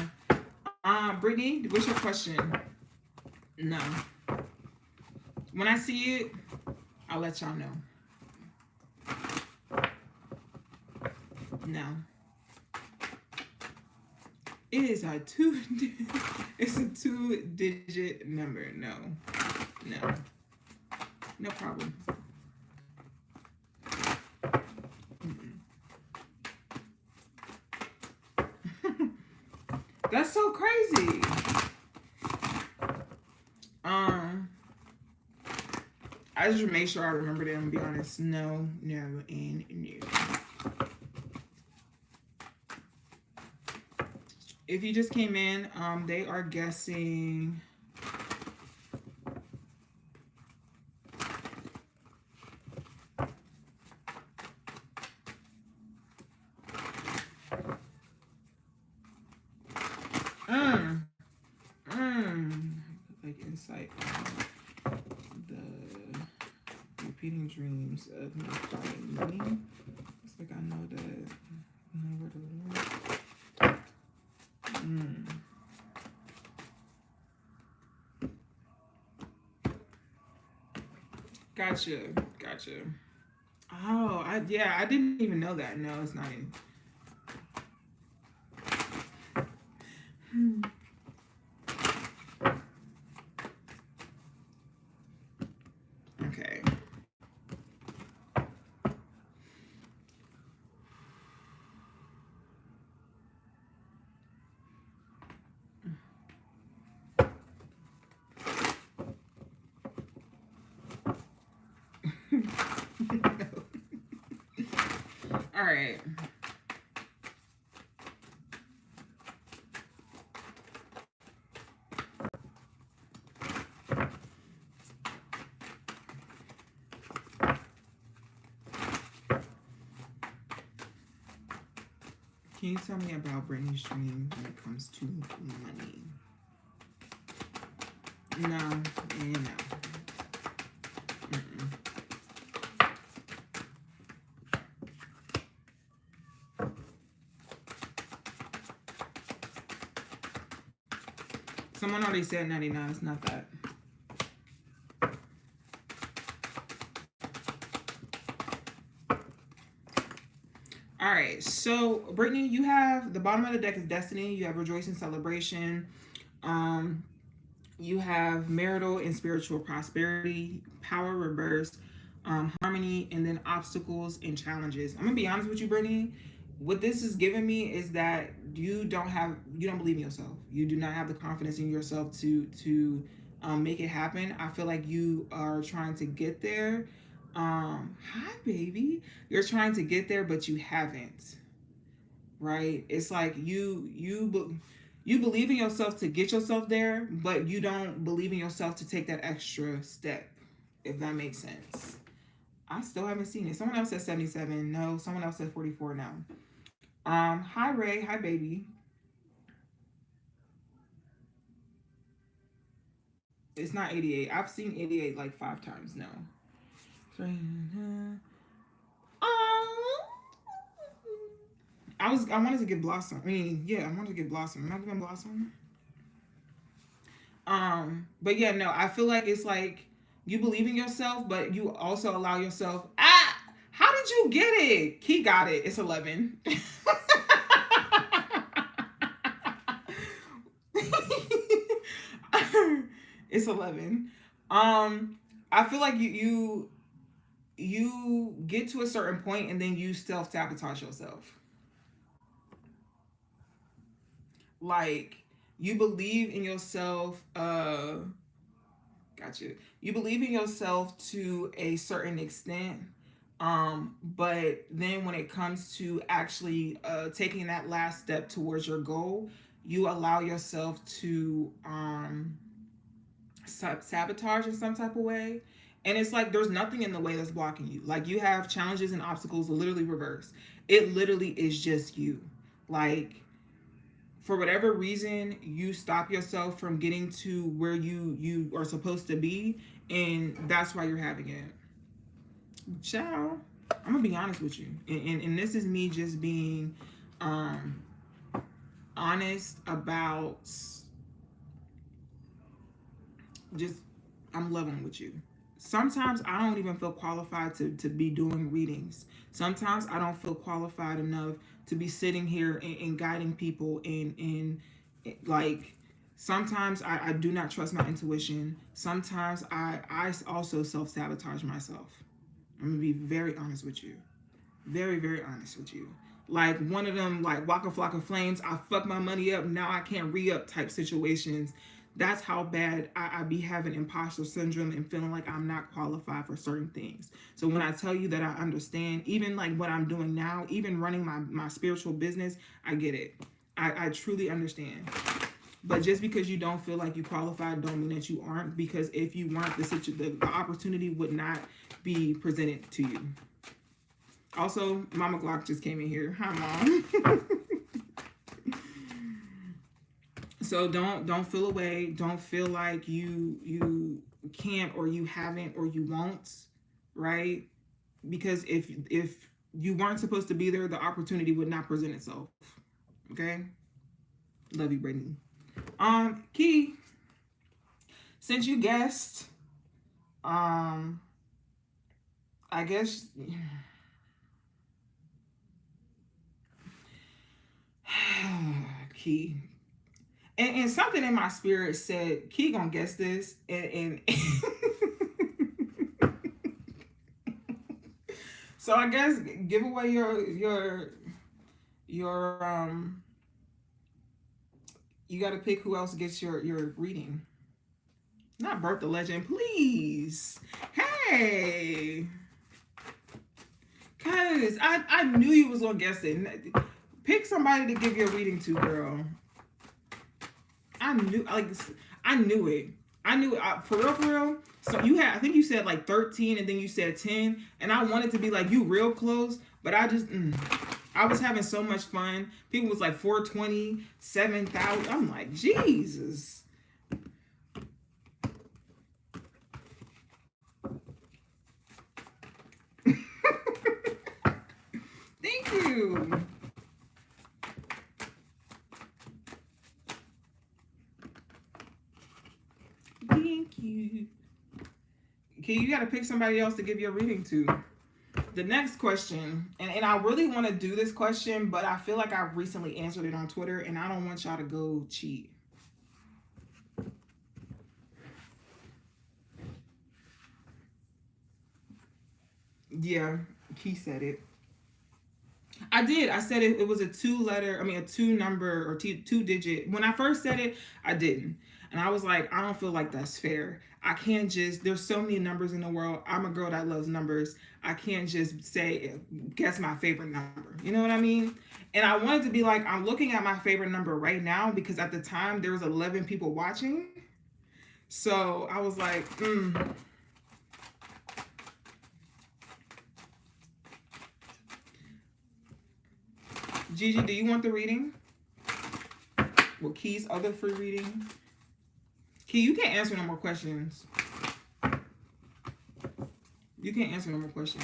A: Brittany, what's your question? No. When I see it, I'll let y'all know. No. It is a it's a 2-digit number. No. No. No problem. That's so crazy. I just make sure I remember them and be honest. No, no, and no. If you just came in, they are guessing. Like insight on the repeating dreams of me finding money. It's like I know that. Where to look. Gotcha. Oh, I didn't even know that. No, it's not in. Okay. All right. Can you tell me about Brittany's dream when it comes to money? No, and no. Mm-mm. Someone already said 99. It's not that. All right. So, Brittany, you have the bottom of the deck is Destiny. You have Rejoicing, Celebration. You have marital and spiritual prosperity, power reversed, harmony, and then obstacles and challenges. I'm gonna be honest with you, Brittany. What this is giving me is that you don't believe in yourself. You do not have the confidence in yourself to make it happen. I feel like you are trying to get there. Hi, baby. You're trying to get there, but you haven't. Right? It's like you believe in yourself to get yourself there, but you don't believe in yourself to take that extra step, if that makes sense. I still haven't seen it. Someone else said 77. No, someone else said 44 now. Hi Ray, hi baby. It's not 88. I've seen 88 like 5 times now. I wanted to get Blossom. I mean, yeah, I wanted to get Blossom. Am I gonna Blossom? But yeah, no, I feel like it's like you believe in yourself, but you also allow yourself. How did you get it? Key got it. It's 11. It's 11. I feel like you get to a certain point and then you self sabotage yourself. Like you believe in yourself. Gotcha. You believe in yourself to a certain extent, but then when it comes to actually taking that last step towards your goal, you allow yourself to sabotage in some type of way. And it's like there's nothing in the way that's blocking you. Like you have challenges and obstacles literally reversed. It literally is just you. Like for whatever reason you stop yourself from getting to where you are supposed to be, and that's why you're having it. Ciao. I'm gonna be honest with you, and this is me just being honest about just I'm loving with you. Sometimes I don't even feel qualified to be doing readings. Sometimes I don't feel qualified enough to be sitting here and guiding people and like sometimes I do not trust my intuition. Sometimes I also self-sabotage myself. I'm gonna be very honest with you. Very, very honest with you. Like one of them like Waka Flocka Flames, I fuck my money up, now I can't re-up type situations. That's how bad I be having imposter syndrome and feeling like I'm not qualified for certain things. So when I tell you that I understand, even like what I'm doing now, even running my spiritual business, I get it. I truly understand. But just because you don't feel like you qualified don't mean that you aren't, because if you weren't, the opportunity would not be presented to you. Also, Mama Glock just came in here. Hi, Mom. So don't feel away. Don't feel like you can't or you haven't or you won't, right? Because if you weren't supposed to be there, the opportunity would not present itself. Okay? Love you, Brittany. Key, since you guessed, I guess Key. And something in my spirit said, Key gonna guess this, and so I guess give away your you gotta pick who else gets your reading. Not Birth the Legend, please. Hey. Cause I knew you was gonna guess it. Pick somebody to give your reading to, girl. I knew, like, I knew it. I knew it. For real, for real. So you had, I think you said like 13, and then you said 10, and I wanted to be like you, real close, but I just, I was having so much fun. People was like 420, 7,000. I'm like, Jesus. Thank you. Thank you. Okay, you got to pick somebody else to give your reading to. The next question, and I really want to do this question, but I feel like I recently answered it on Twitter, and I don't want y'all to go cheat. Yeah, he said it. I did. I said it was a a 2 number or two digit. When I first said it, I didn't. And I was like, I don't feel like that's fair. I can't just, there's so many numbers in the world. I'm a girl that loves numbers. I can't just say, guess my favorite number. You know what I mean? And I wanted to be like, I'm looking at my favorite number right now because at the time there was 11 people watching. So I was like, Gigi, do you want the reading? Well, Key's other free reading. Key, you can't answer no more questions. You can't answer no more questions.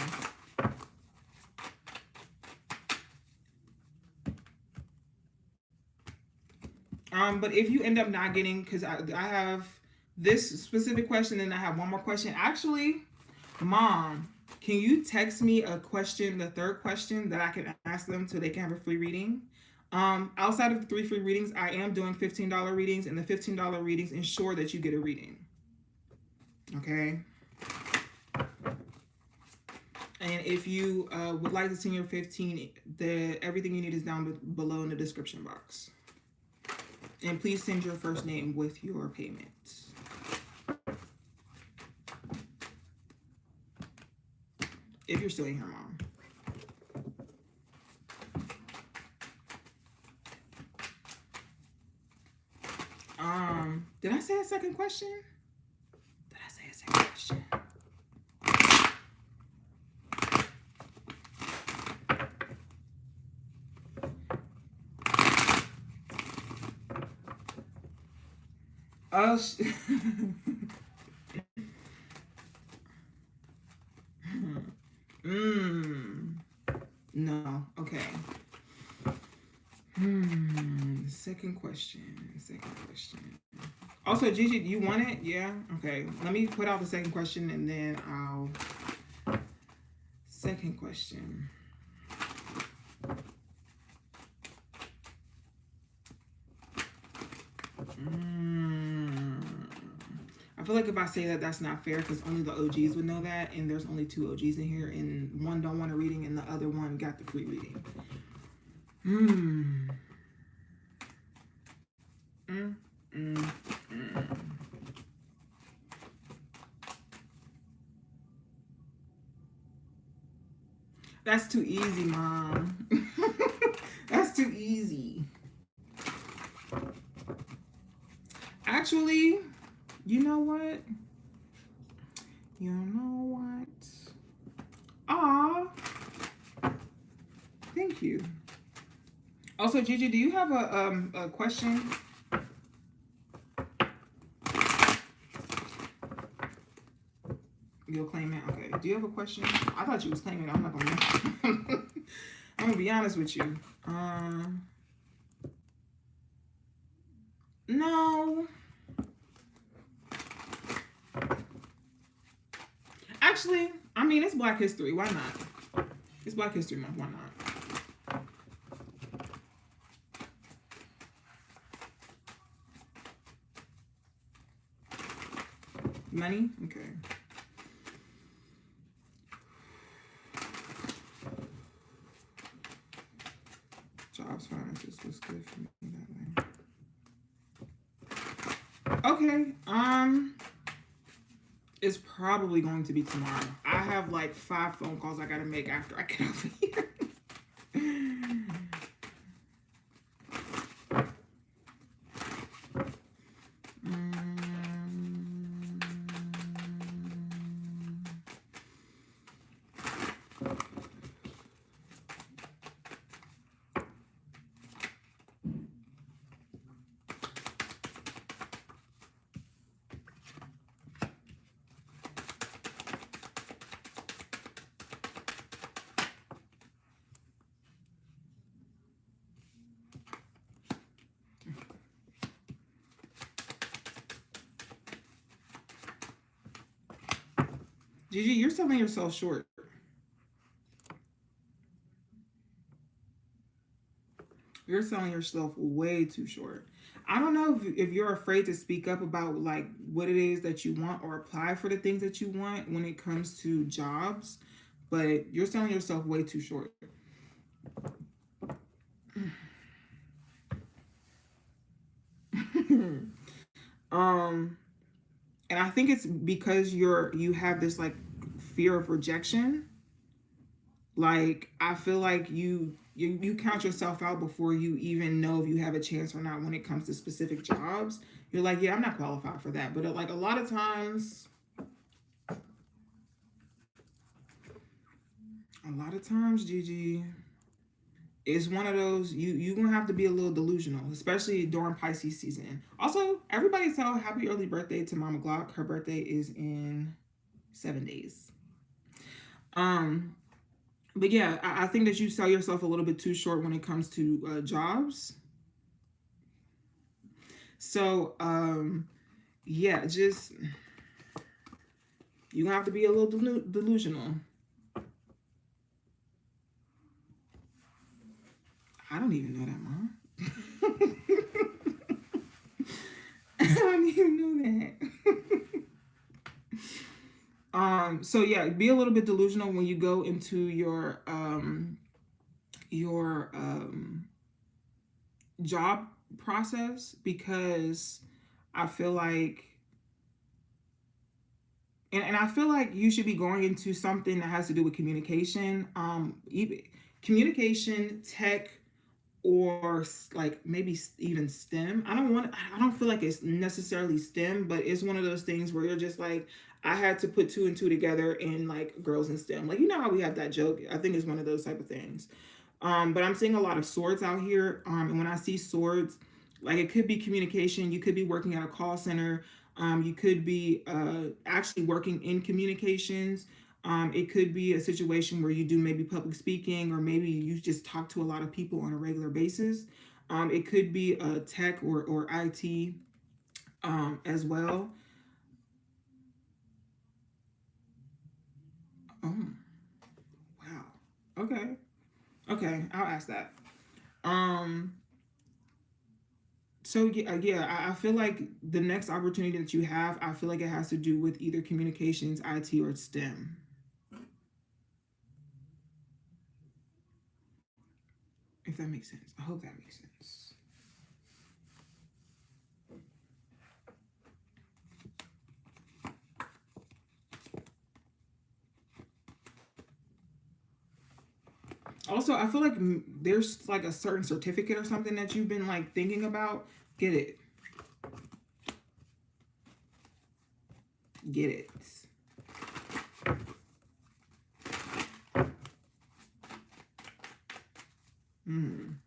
A: But if you end up not getting, because I have this specific question and I have one more question. Actually, Mom, can you text me a question, the third question that I can ask them so they can have a free reading? Outside of the 3 free readings, I am doing $15 readings, and the $15 readings ensure that you get a reading. Okay. And if you would like to send your 15, everything you need is down below in the description box. And please send your first name with your payment. If you're still in here, Mom. Did I say a second question? Did I say a second question? Oh, no. Okay. Second question. Also, Gigi, do you want it? Yeah? Okay. Let me put out the second question and then I'll... Second question. I feel like if I say that, that's not fair because only the OGs would know that, and there's only 2 OGs in here, and one don't want a reading and the other one got the free reading. That's too easy, Mom. That's too easy. Actually, you know what? Aw. Thank you. Also, Gigi, do you have a question? You'll claim it? Okay. Do you have a question? I thought you was claiming it. I'm not gonna I'm gonna be honest with you. No. Actually, I mean, it's Black History. Why not? It's Black History Month. Why not? Money? Okay. Jobs, finances looks good for me that way. Okay. It's probably going to be tomorrow. I have like 5 phone calls I gotta make after I get off of here. Gigi, you're selling yourself short. You're selling yourself way too short. I don't know if you're afraid to speak up about like what it is that you want or apply for the things that you want when it comes to jobs, but you're selling yourself way too short. um and I think it's because you have this like fear of rejection. Like I feel like you count yourself out before you even know if you have a chance or not when it comes to specific jobs. You're like, yeah, I'm not qualified for that. But like a lot of times, Gigi, it's one of those you gonna have to be a little delusional, especially during Pisces season. Also, everybody tell happy early birthday to Mama Glock. Her birthday is in 7 days. Um, but yeah, I think that you sell yourself a little bit too short when it comes to jobs. So yeah, just you gonna have to be a little delusional. I don't even know that, Mom. I don't even know that. So yeah, be a little bit delusional when you go into your job process, because I feel like and I feel like you should be going into something that has to do with communication, even communication, tech, or like maybe even STEM. I don't feel like it's necessarily STEM, but it's one of those things where you're just like, I had to put two and two together in like girls in STEM. Like, you know how we have that joke? I think it's one of those type of things. But I'm seeing a lot of swords out here. And when I see swords, like it could be communication. You could be working at a call center. You could be actually working in communications. It could be a situation where you do maybe public speaking, or maybe you just talk to a lot of people on a regular basis. It could be tech or IT as well. Oh, wow. Okay. Okay, I'll ask that. Um, so yeah, I feel like the next opportunity that you have, I feel like it has to do with either communications, IT, or STEM. If that makes sense. I hope that makes sense. Also, I feel like there's like a certain certificate or something that you've been like thinking about. Get it. Get it. Hmm.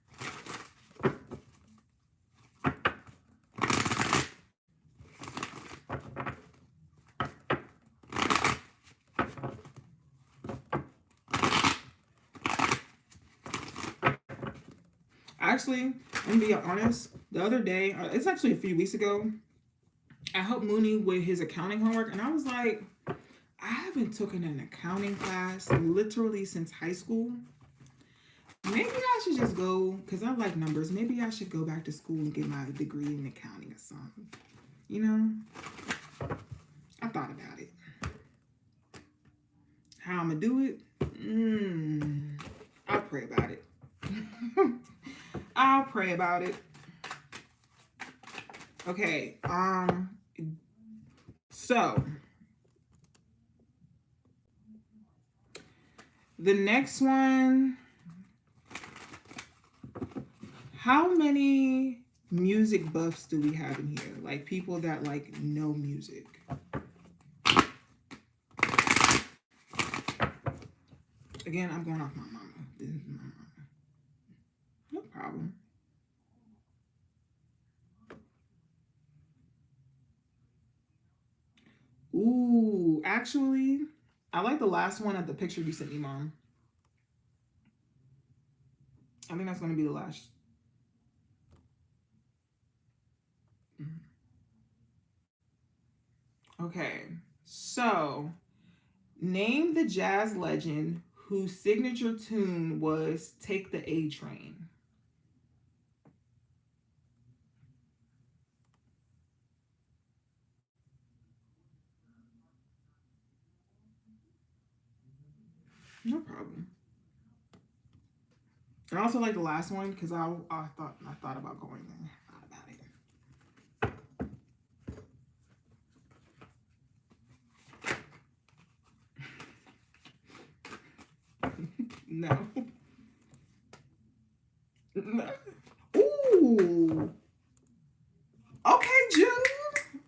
A: Actually, let me be honest. The other day, it's actually a few weeks ago, I helped Mooney with his accounting homework, and I was like, I haven't taken an accounting class literally since high school. Maybe I should just go, because I like numbers. Maybe I should go back to school and get my degree in accounting or something. You know, I thought about it. How I'm going to do it? I'll pray about it. I'll pray about it. Okay. So The next one, how many music buffs do we have in here? Like people that like know music. Again, I'm going off my mama. This is my mama. No problem. Ooh, actually, I like the last one at the picture you sent me, Mom. I think that's going to be the last. Okay, so name the jazz legend whose signature tune was Take the A Train. No problem. I also like the last one because I thought about going there. Thought about it. No. No. Ooh. Okay, Jude.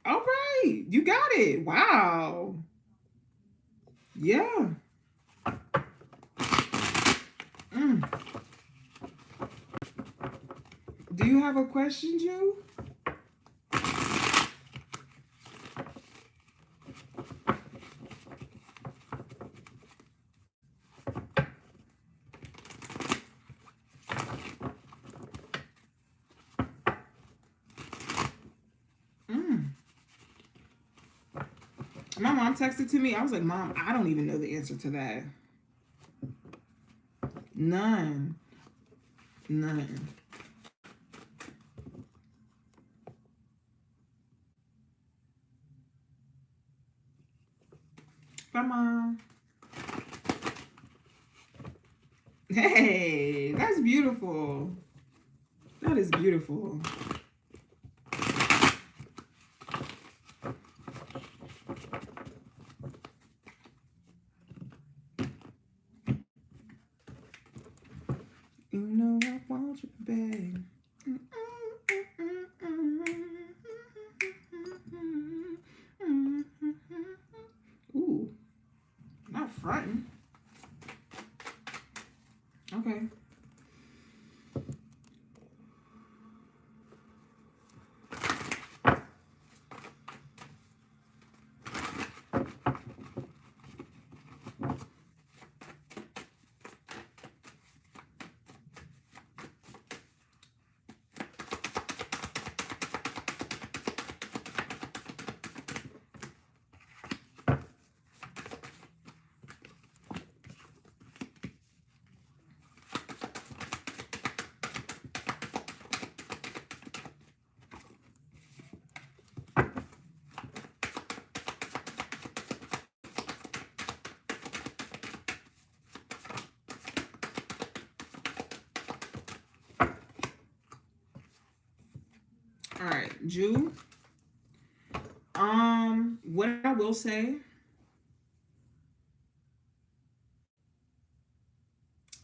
A: All right. You got it. Wow. Yeah. Mm. Do you have a question, Jude? Mm. My mom texted to me. I was like, Mom, I don't even know the answer to that. None. None. Bye, Mom. Hey, that's beautiful. That is beautiful. You know I want you, babe. Ooh, not fronting. Okay. All right, Jew. What I will say,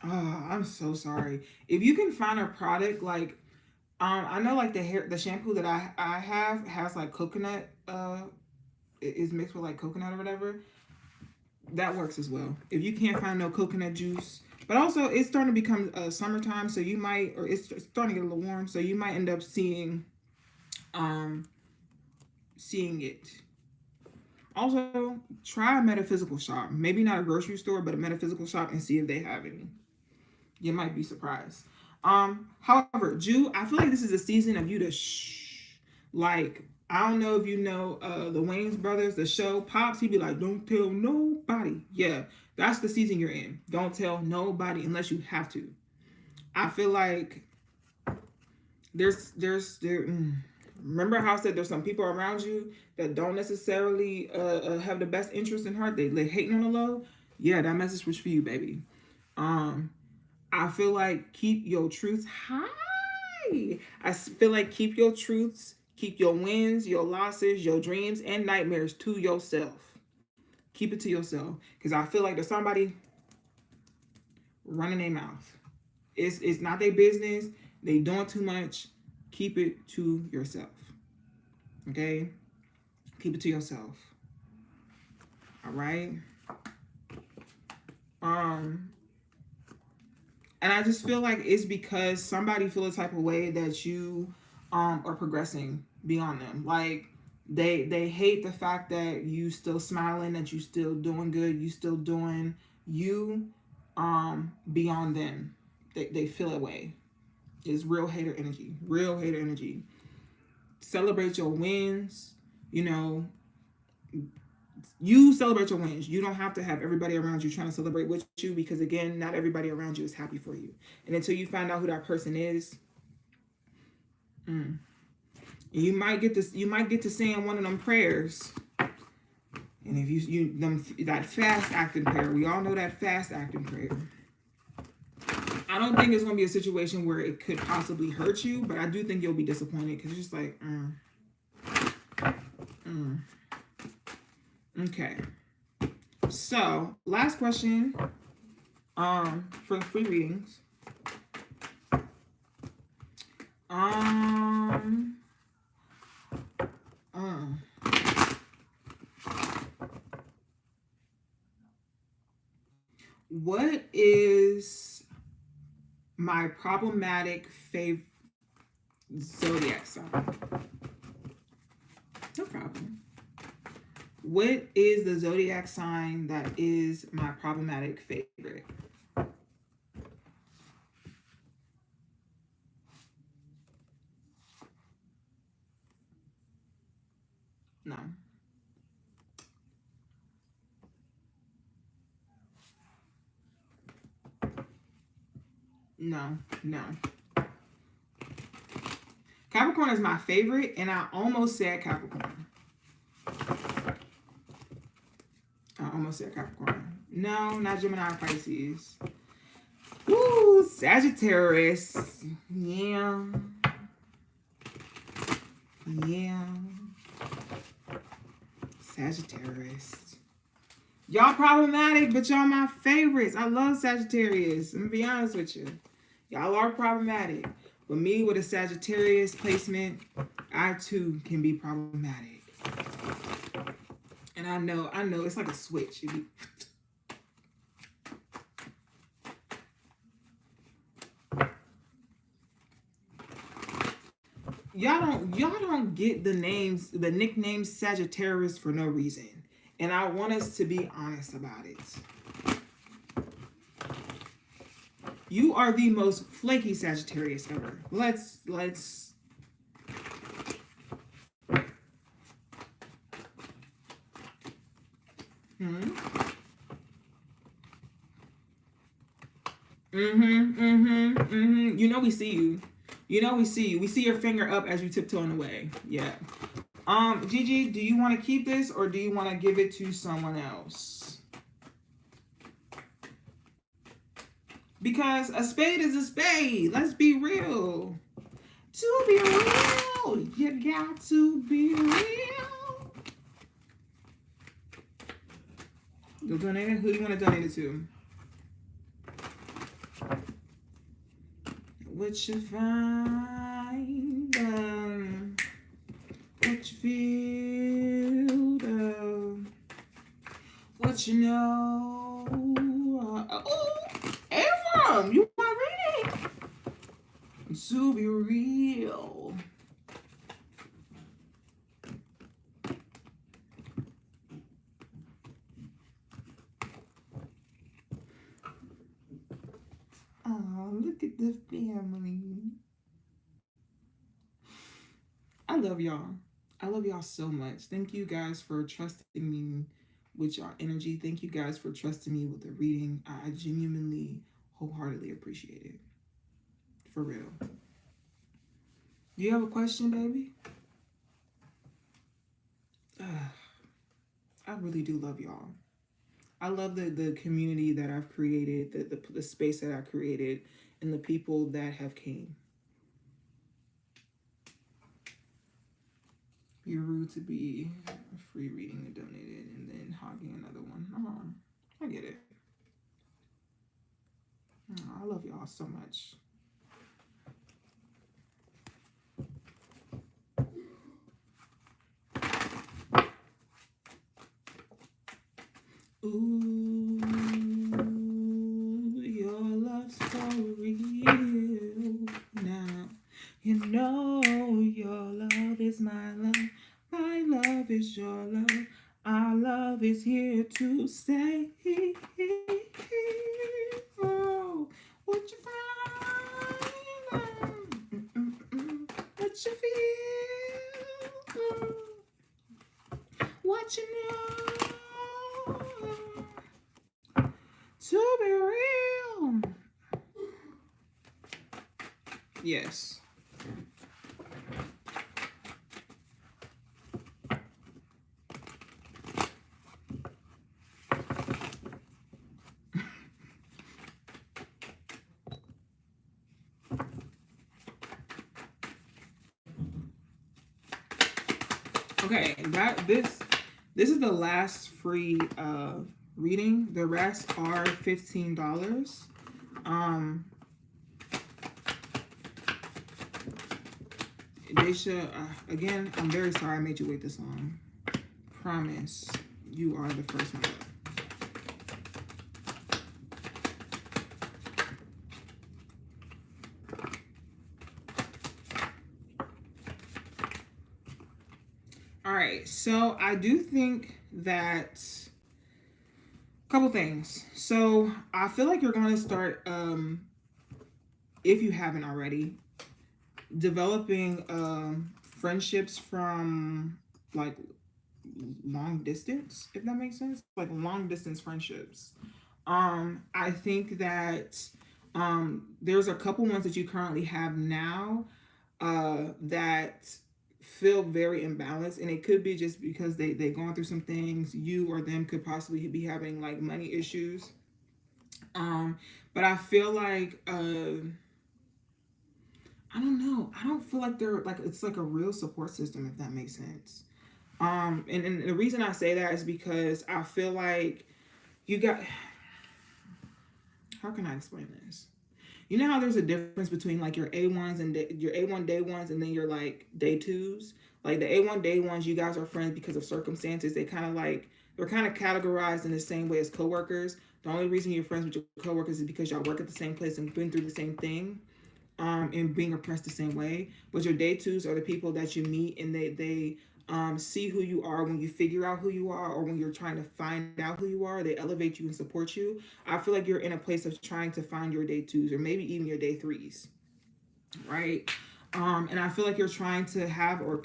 A: I'm so sorry. If you can find a product like, I know like the shampoo that I have has like coconut, is mixed with like coconut or whatever. That works as well. If you can't find no coconut juice, but also it's starting to become summertime, so you might, or it's starting to get a little warm, so you might end up um, seeing it. Also, try a metaphysical shop. Maybe not a grocery store, but a metaphysical shop and see if they have any. You might be surprised. However, Jew, I feel like this is a season of you to shh. Like, I don't know if you know the Wayne's brothers, the show Pops, he'd be like, don't tell nobody. Yeah, that's the season you're in. Don't tell nobody unless you have to. I feel like there. Remember how I said there's some people around you that don't necessarily have the best interest in heart. They hating on the low. Yeah, that message was for you, baby. Um, I feel like keep your truths high. I feel like keep your truths, keep your wins, your losses, your dreams, and nightmares to yourself. Keep it to yourself. Because I feel like there's somebody. running their mouth. It's not their business. They doing too much. Keep it to yourself. Okay? Keep it to yourself. All right? And I just feel like it's because somebody feel a type of way that you are progressing beyond them. Like they hate the fact that you still smiling, that you still doing good, you still doing you beyond them. They feel a way. It's real hater energy. Real hater energy. Celebrate your wins. You know, you celebrate your wins. You don't have to have everybody around you trying to celebrate with you, because again, not everybody around you is happy for you. And until you find out who that person is, you might get this. You might get to saying one of them prayers. And if you them that fast acting prayer, we all know that fast acting prayer. I don't think it's gonna be a situation where it could possibly hurt you, but I do think you'll be disappointed because it's just like, Okay. So last question, for the free readings. What is my problematic favorite zodiac sign? No problem. What is the zodiac sign that is my problematic favorite? No. No. No. Capricorn is my favorite, and I almost said Capricorn. No, not Gemini or Pisces. Ooh, Sagittarius. Yeah. Sagittarius. Y'all problematic, but y'all my favorites. I love Sagittarius. I'm gonna be honest with you. Y'all are problematic. But me with a Sagittarius placement, I too can be problematic. And I know, it's like a switch. Y'all don't get the nickname Sagittarius for no reason. And I want us to be honest about it. You are the most flaky Sagittarius ever. Let's You know we see you. We see your finger up as you tiptoeing away. Yeah. Gigi, do you want to keep this or do you want to give it to someone else? Because a spade is a spade. Let's be real. To be real, you got to be real. You'll donate it? Who do you want to donate it to? What you find, what you feel, what you know. Abram, you want reading? To be real. Oh, look at the family. I love y'all. I love y'all so much. Thank you guys for trusting me with your energy. Thank you guys for trusting me with the reading. I genuinely, wholeheartedly appreciate it. For real. Do you have a question, baby? I really do love y'all. I love the community that I've created, the space that I created, and the people that have came. You're rude to be a free reading and donated and then hogging another one. Oh, I get it. I love y'all so much. Ooh, your love's for real now. You know your love is my love. My love is your love. Our love is here to stay. Oh, what you find? What you feel? What you know? To be real. Yes. Okay, this is the last free reading. The rest are $15. Um they should again, I'm very sorry I made you wait this long. Promise you are the first one up. All right, so I do think that a couple things. So I feel like you're going to start, if you haven't already, developing friendships from like long distance, if that makes sense, like long distance friendships. I think that there's a couple ones that you currently have now that feel very imbalanced, and it could be just because they're going through some things. You or them could possibly be having like money issues. But I feel like I don't know. I don't feel like they're like it's like a real support system, if that makes sense. And the reason I say that is because I feel like you got, how can I explain this? You know how there's a difference between like your A1s and your A1 day ones and then your like day twos? Like the A1 day ones, you guys are friends because of circumstances. They kind of like, they're kind of categorized in the same way as coworkers. The only reason you're friends with your coworkers is because y'all work at the same place and been through the same thing, and being oppressed the same way. But your day twos are the people that you meet and they see who you are when you figure out who you are, or when you're trying to find out who you are. They elevate you and support you. I feel like you're in a place of trying to find your day twos or maybe even your day threes, right? And I feel like you're trying to have or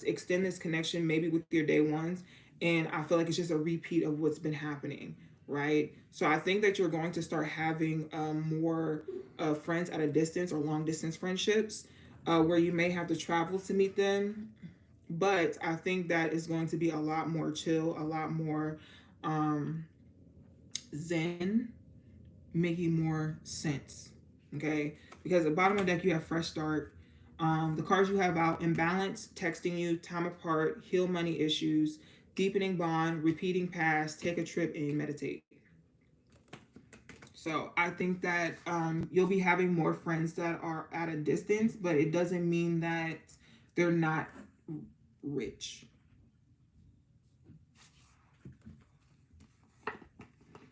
A: extend this connection maybe with your day ones. And I feel like it's just a repeat of what's been happening, right? So I think that you're going to start having more friends at a distance or long distance friendships where you may have to travel to meet them. But I think that is going to be a lot more chill, a lot more um, zen, making more sense. Okay? Because at the bottom of the deck, you have fresh start. The cards you have out: imbalance, texting you, time apart, heal money issues, deepening bond, repeating past, take a trip, and meditate. So I think that you'll be having more friends that are at a distance, but it doesn't mean that they're not rich.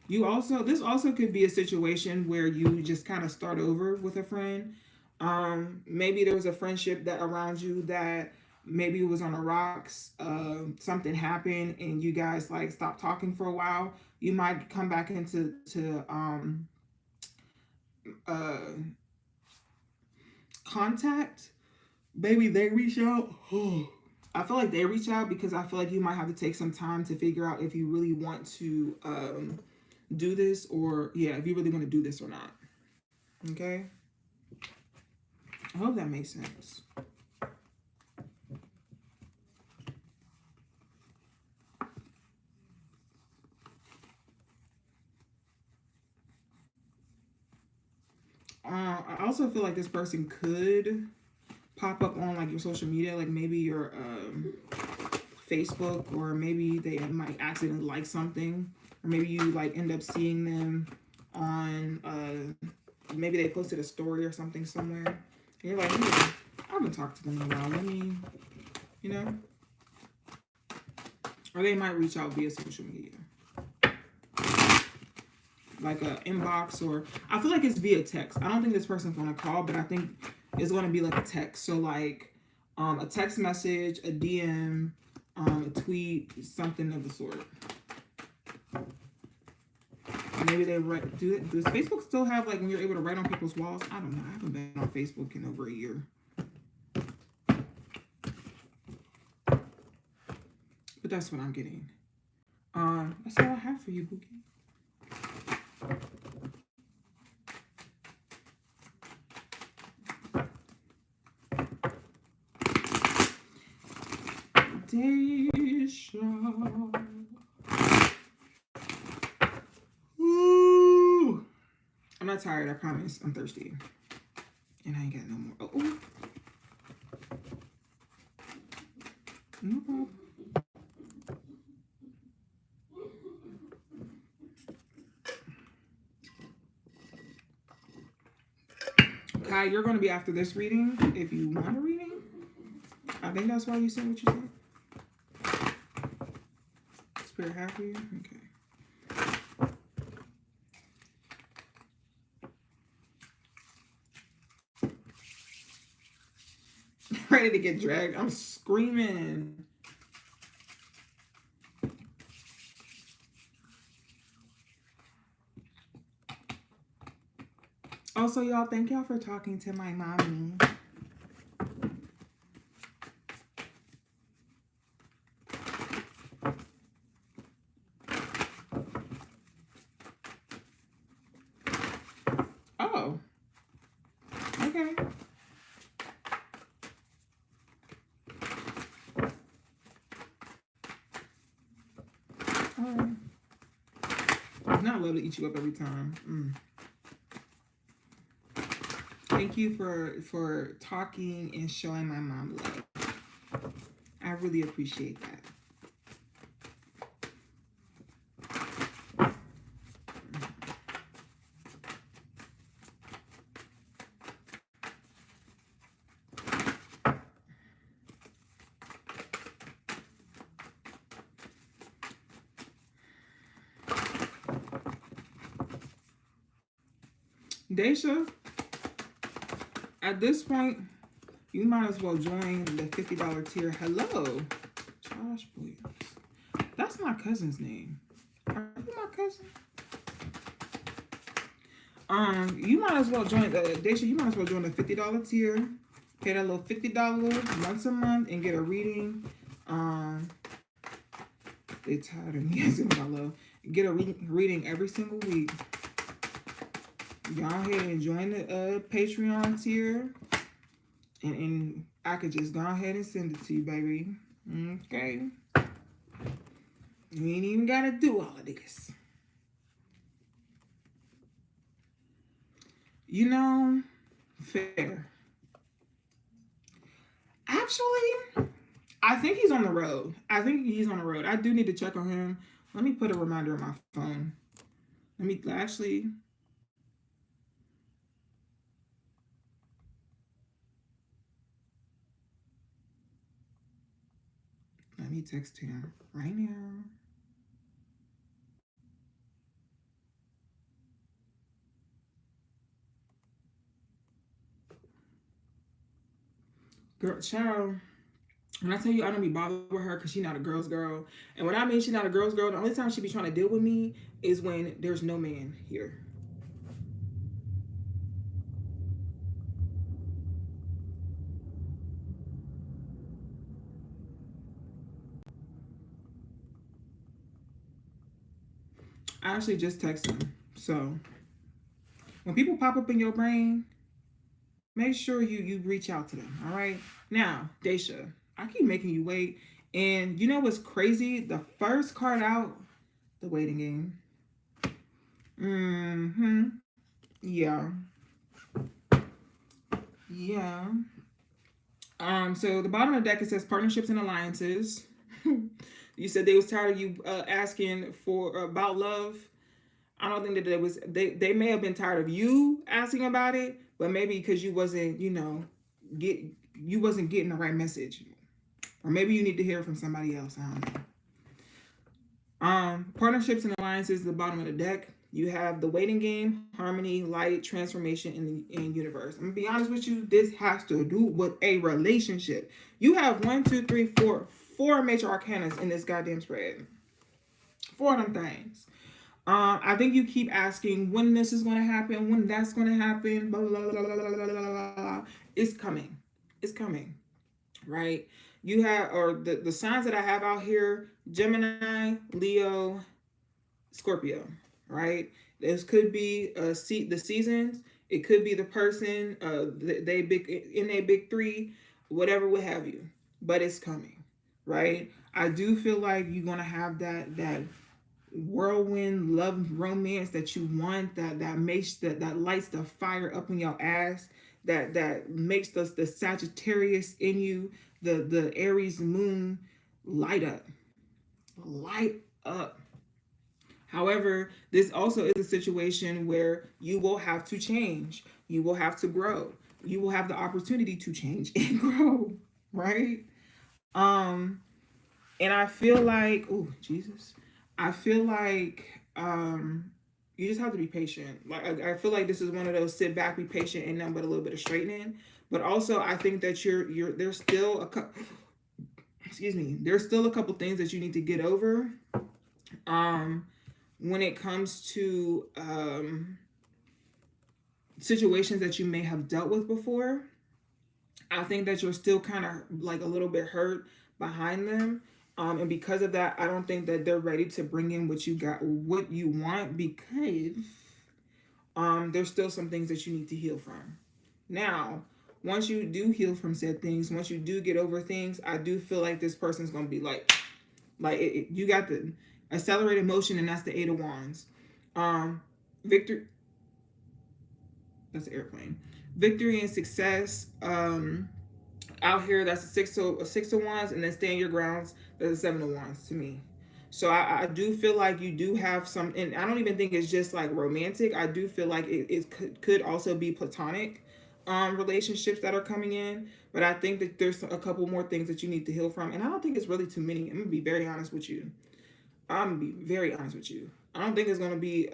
A: You also, this also could be a situation where you just kind of start over with a friend. Maybe there was a friendship that around you that maybe it was on the rocks. Something happened and you guys like stopped talking for a while. You might come back into uh, contact. Maybe they reach out. I feel like they reach out because I feel like you might have to take some time to figure out if you really want to do this, or yeah, if you really want to do this or not. Okay, I hope that makes sense. I also feel like this person could pop up on like your social media, like maybe your Facebook, or maybe they might accidentally like something, or maybe you like end up seeing them on maybe they posted a story or something somewhere. And you're like, hey, I haven't talked to them in a while. Let me, you know. Or they might reach out via social media. Like a inbox, or I feel like it's via text. I don't think this person's gonna call, but I think it's gonna be like a text. So like a text message, a DM, a tweet, something of the sort. Maybe they write. Does Facebook still have like when you're able to write on people's walls? I don't know. I haven't been on Facebook in over a year. But that's what I'm getting. That's all I have for you, Bookie. Ooh. I'm not tired, I promise. I'm thirsty. And I ain't got no more. Oh. No problem. Kai, you're going to be after this reading if you want a reading. I think that's why you said what you said. Spirit happy? Okay. Ready to get dragged. I'm screaming. Also, y'all, thank y'all for talking to my mommy. Oh. Okay. Alright. Not love to eat you up every time. Thank you for talking and showing my mom love. I really appreciate that. Daisha, at this point, you might as well join the $50 tier. Hello, Josh Williams. That's my cousin's name. Are you my cousin? You might as well join the Daisha. You might as well join the $50 tier. Pay that little $50 once a month and get a reading. They tired of me asking what I love. Get a reading every single week. Go ahead and join the Patreon tier. And I could just go ahead and send it to you, baby. Okay. You ain't even got to do all of this. You know, fair. Actually, I think he's on the road. I do need to check on him. Let me put a reminder on my phone. Let me text him right now. Girl, child, when I tell you I don't be bothered with her because she's not a girl's girl. And when I mean she's not a girl's girl, the only time she be trying to deal with me is when there's no man here. I actually just texted him. So when people pop up in your brain, make sure you reach out to them. All right. Now, Daisha, I keep making you wait. And you know what's crazy? The first card out, the waiting game. Yeah. Yeah. So the bottom of the deck, it says partnerships and alliances. You said they was tired of you asking for about love. I don't think that they may have been tired of you asking about it, but maybe because you wasn't, get you wasn't getting the right message. Or maybe you need to hear it from somebody else. I don't know. Partnerships and alliances at the bottom of the deck. You have the waiting game, harmony, light, transformation in universe. I'm gonna be honest with you, this has to do with a relationship. You have one, two, three, four major arcanas in this goddamn spread. Four of them things. I think you keep asking when this is gonna happen, when that's gonna happen, blah blah blah blah blah blah blah blah. It's coming. It's coming. Right? You have, or the signs that I have out here: Gemini, Leo, Scorpio, right? This could be the seasons. It could be the person, they big in a big three, whatever, what have you. But it's coming, right? I do feel like you're gonna have that whirlwind love romance that you want, that makes that lights the fire up in your ass, that makes the Sagittarius in you, the Aries moon light up, light up. However, this also is a situation where you will have to change. You will have to grow. You will have the opportunity to change and grow, right? Um, and I feel like, oh Jesus, I feel like you just have to be patient. Like I feel like this is one of those sit back, be patient, and then but a little bit of straightening. But also, I think that you're there's still excuse me, there's still a couple things that you need to get over. Um, when it comes to situations that you may have dealt with before, I think that you're still kind of like a little bit hurt behind them. And because of that, I don't think that they're ready to bring in what you want, because there's still some things that you need to heal from. Now, once you do heal from said things, once you do get over things, I do feel like this person's gonna be you got the accelerated motion, and that's the Eight of Wands. Victor, that's an airplane. Victory and success. Out here, that's a six of wands, and then stand your grounds. That's a seven of wands to me. So I do feel like you do have some, and I don't even think it's just like romantic. I do feel like it could also be platonic relationships that are coming in. But I think that there's a couple more things that you need to heal from, and I don't think it's really too many. I'm gonna be very honest with you. I'm gonna be very honest with you. I don't think it's gonna be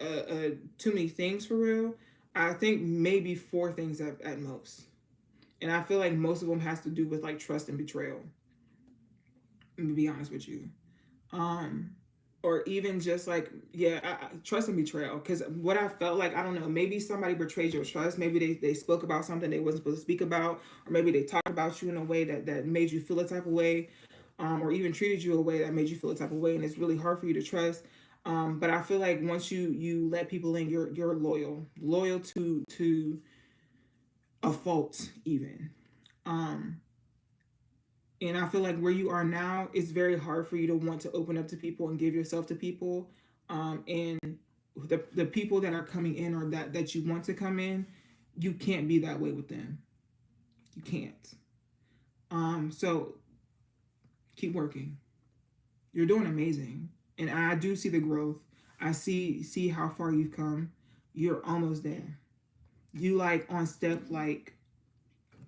A: too many things for real. I think maybe four things at most. And I feel like most of them has to do with like trust and betrayal. Let me be honest with you. Or even just like, yeah, trust and betrayal. Because what I felt like, I don't know, maybe somebody betrayed your trust. Maybe they spoke about something they wasn't supposed to speak about. Or maybe they talked about you in a way that made you feel a type of way. Or even treated you a way that made you feel a type of way. And it's really hard for you to trust. But I feel like once you let people in, you're loyal to a fault even. And I feel like where you are now, it's very hard for you to want to open up to people and give yourself to people. And the people that are coming in, or that you want to come in, you can't be that way with them. You can't. So keep working. You're doing amazing. And I do see the growth. I see how far you've come. You're almost there. You like on step like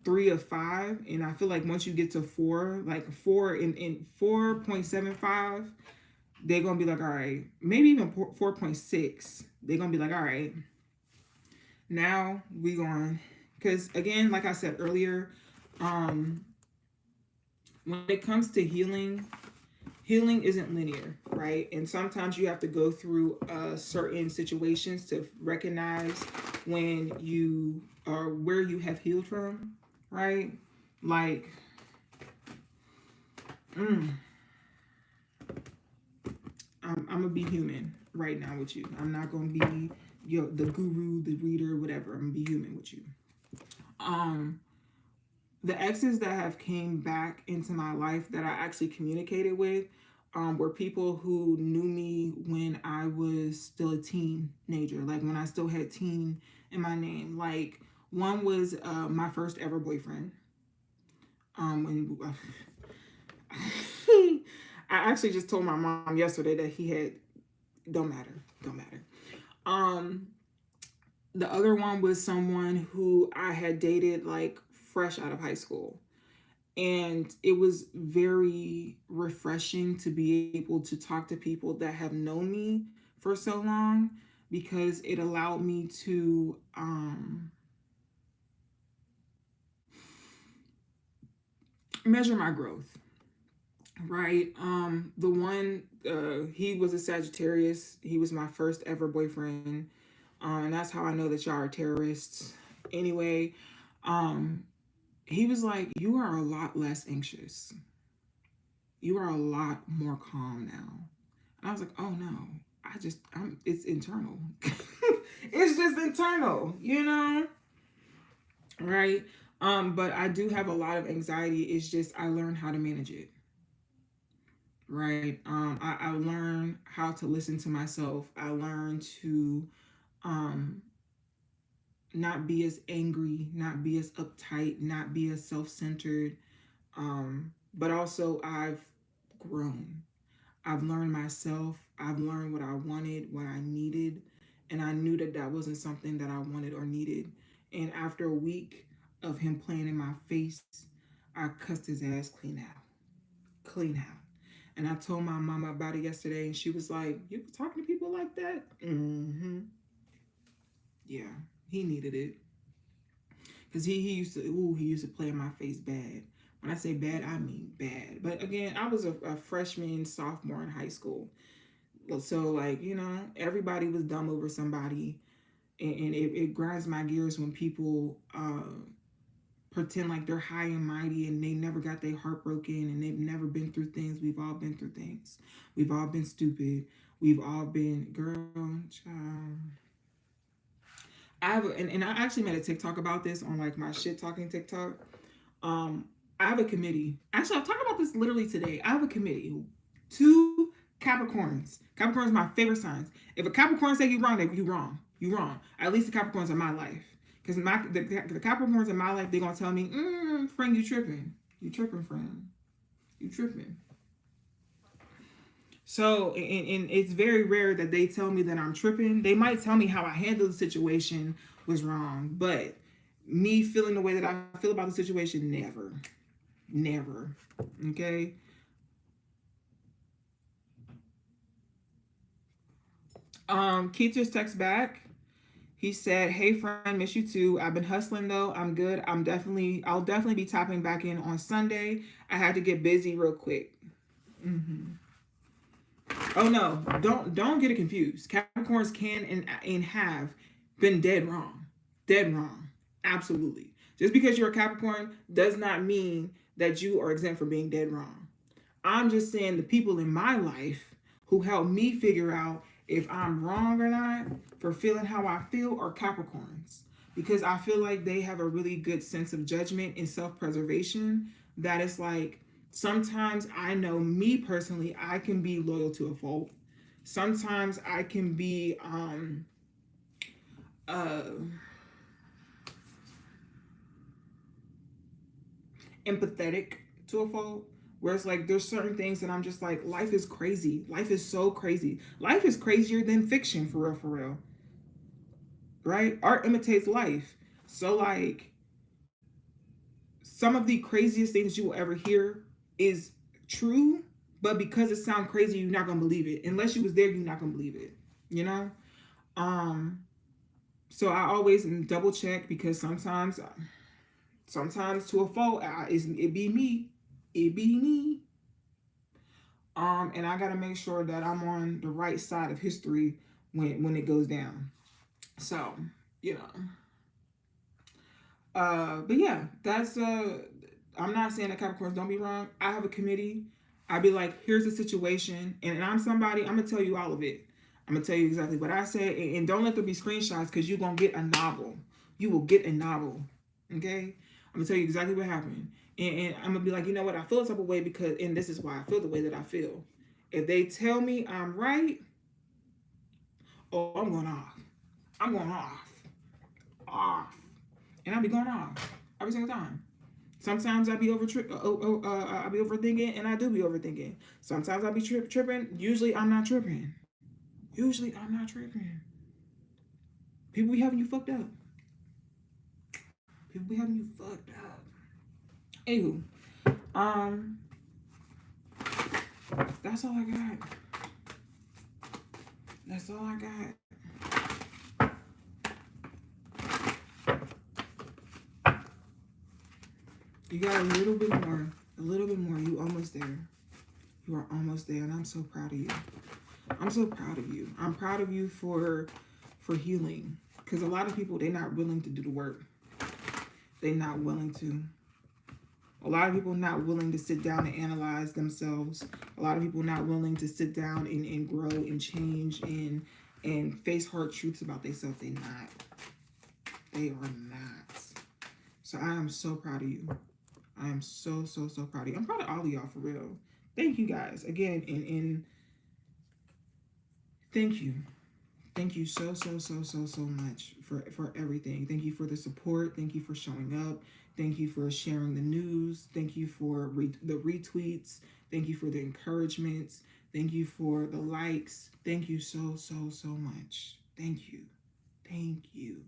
A: 3 of 5, and I feel like once you get to 4, like 4 in 4.75, they're gonna be like, all right, maybe even 4.6, they're gonna be like, all right, now we going, because again, like I said earlier, when it comes to healing isn't linear, right? And sometimes you have to go through certain situations to recognize when you are where you have healed from, right? Like, I'm gonna be human right now with you. I'm not gonna be the guru, the reader, whatever. I'm gonna be human with you. The exes that have came back into my life that I actually communicated with were people who knew me when I was still a teenager, like when I still had teen in my name. Like, one was my first ever boyfriend. When I actually just told my mom yesterday that he had, don't matter. Um, the other one was someone who I had dated like fresh out of high school. And it was very refreshing to be able to talk to people that have known me for so long, because it allowed me to measure my growth, right? The one, he was a Sagittarius. He was my first ever boyfriend. And that's how I know that y'all are terrorists. Anyway, um, he was like, "You are a lot less anxious. You are a lot more calm now." And I was like, "Oh no, it's internal." It's just internal, you know? Right? But I do have a lot of anxiety. It's just I learned how to manage it. Right. I learned how to listen to myself. I learned to um not be as angry, not be as uptight, not be as self-centered. But also I've grown. I've learned myself. I've learned what I wanted, what I needed, and I knew that that wasn't something that I wanted or needed. And after a week of him playing in my face, I cussed his ass clean out, clean out. And I told my mama about it yesterday, and she was like, "You were talking to people like that?" Mm-hmm. Yeah, he needed it, because he used to he used to play in my face bad. When I say bad, I mean bad. But again, I was a freshman, sophomore in high school. So like, everybody was dumb over somebody, and it grinds my gears when people pretend like they're high and mighty and they never got their heart broken and they've never been through things. We've all been through things. We've all been stupid. We've all been girl, child. And I actually made a TikTok about this on like my shit talking TikTok. Um, I have a committee. Actually, I'll talk about this literally today. I have a committee. Two Capricorns. Capricorns are my favorite signs. If a Capricorn say you wrong, then you wrong. You wrong. At least the Capricorns in my life. Because the Capricorns in my life, they're going to tell me, friend, you tripping. You tripping, friend. You tripping. So, and it's very rare that they tell me that I'm tripping. They might tell me how I handled the situation was wrong, but me feeling the way that I feel about the situation, never. Never. Okay? Keith just texts back. He said, "Hey friend, miss you too. I've been hustling though. I'm good. I'll definitely be tapping back in on Sunday. I had to get busy real quick." Mm-hmm. Oh no, don't get it confused. Capricorns can and have been dead wrong. Dead wrong. Absolutely. Just because you're a Capricorn does not mean that you are exempt from being dead wrong. I'm just saying the people in my life who help me figure out if I'm wrong or not for feeling how I feel are Capricorns. Because I feel like they have a really good sense of judgment and self preservation that it's like, sometimes I know me personally, I can be loyal to a fault. Sometimes I can be uh, empathetic to a fault. Where it's like there's certain things that I'm just like, life is crazy. Life is so crazy. Life is crazier than fiction, for real, for real. Right? Art imitates life. So like some of the craziest things you will ever hear is true, but because it sounds crazy, you're not gonna believe it. Unless you was there, you're not gonna believe it. You know? Um, so I always double check, because sometimes to a fault, it be me. It be me. And I gotta make sure that I'm on the right side of history when it goes down. So, you know. But yeah, that's I'm not saying that Capricorns don't be wrong. I have a committee. I'd be like, here's the situation, and I'm somebody, I'm gonna tell you all of it. I'm gonna tell you exactly what I said, and don't let there be screenshots, because you're gonna get a novel. You will get a novel. Okay? I'm gonna tell you exactly what happened. And I'm gonna be like, you know what, I feel a type of way because, and this is why I feel the way that I feel. If they tell me I'm right, oh, I'm going off. I'm going off. Off. And I'll be going off every single time. Sometimes I be I be overthinking, and I do be overthinking. Sometimes I be tripping. Usually I'm not tripping. Usually I'm not tripping. People be having you fucked up. People be having you fucked up. Anywho, um, that's all I got. That's all I got. You got a little bit more. A little bit more. You almost there. You are almost there, and I'm so proud of you. I'm so proud of you. I'm proud of you for healing. Because a lot of people, they're not willing to do the work. They're not willing to. A lot of people not willing to sit down and analyze themselves. A lot of people not willing to sit down and grow and change and face hard truths about themselves. They're not. They are not. So I am so proud of you. I am so, so, so proud of you. I'm proud of all of y'all for real. Thank you guys. Again, and thank you. Thank you so, so, so, so, so much for everything. Thank you for the support. Thank you for showing up. Thank you for sharing the news. Thank you for the retweets. Thank you for the encouragements. Thank you for the likes. Thank you so, so, so much. Thank you. Thank you.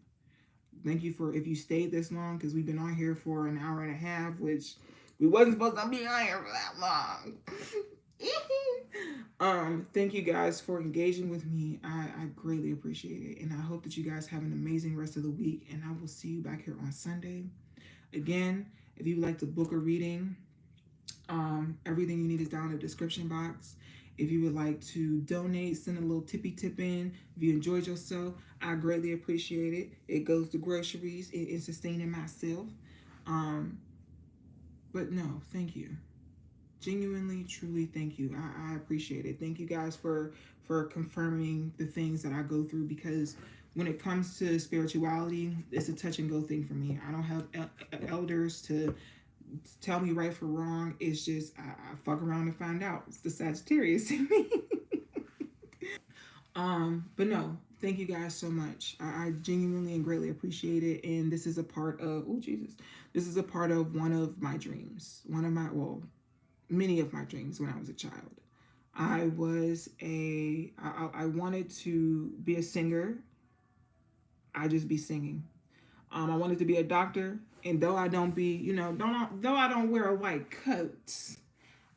A: Thank you for if you stayed this long, because we've been on here for an hour and a half, which we wasn't supposed to be on here for that long. Thank you guys for engaging with me. I greatly appreciate it. And I hope that you guys have an amazing rest of the week. And I will see you back here on Sunday. Again, if you would like to book a reading, everything you need is down in the description box. If you would like to donate, send a little tippy tip in. If you enjoyed yourself, I greatly appreciate it. It goes to groceries and sustaining myself. But no, thank you. Genuinely, truly, thank you. I appreciate it. Thank you guys for confirming the things that I go through, because when it comes to spirituality, it's a touch and go thing for me. I don't have elders to tell me right for wrong. It's just I fuck around and find out. It's the Sagittarius in me. But no, thank you guys so much. I genuinely and greatly appreciate it. And this is a part of this is a part of one of my dreams. Many of my dreams when I was a child. I wanted to be a singer. I just be singing. I wanted to be a doctor, and though I don't be, though I don't wear a white coat,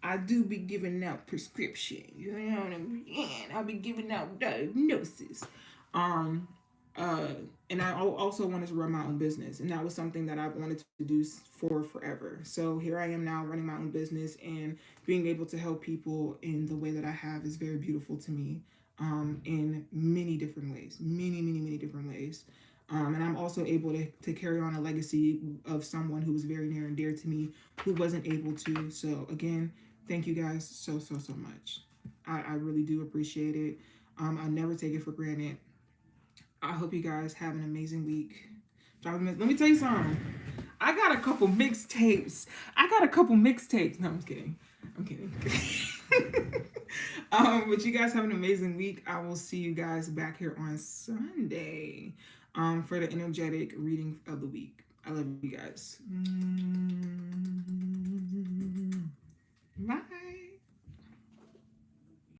A: I do be giving out prescription. You know what I'm saying? I'll be giving out diagnosis. Um, uh, and I also wanted to run my own business, and that was something that I wanted to do for forever. So here I am now running my own business, and being able to help people in the way that I have is very beautiful to me. In many different ways, many different ways. And I'm also able to carry on a legacy of someone who was very near and dear to me who wasn't able to. So again, thank you guys so, so, so much. I really do appreciate it. I never take it for granted. I hope you guys have an amazing week. Let me tell you something. I got a couple mixtapes. No, I'm kidding. But you guys have an amazing week. I will see you guys back here on Sunday for the energetic reading of the week. I love you guys. Bye.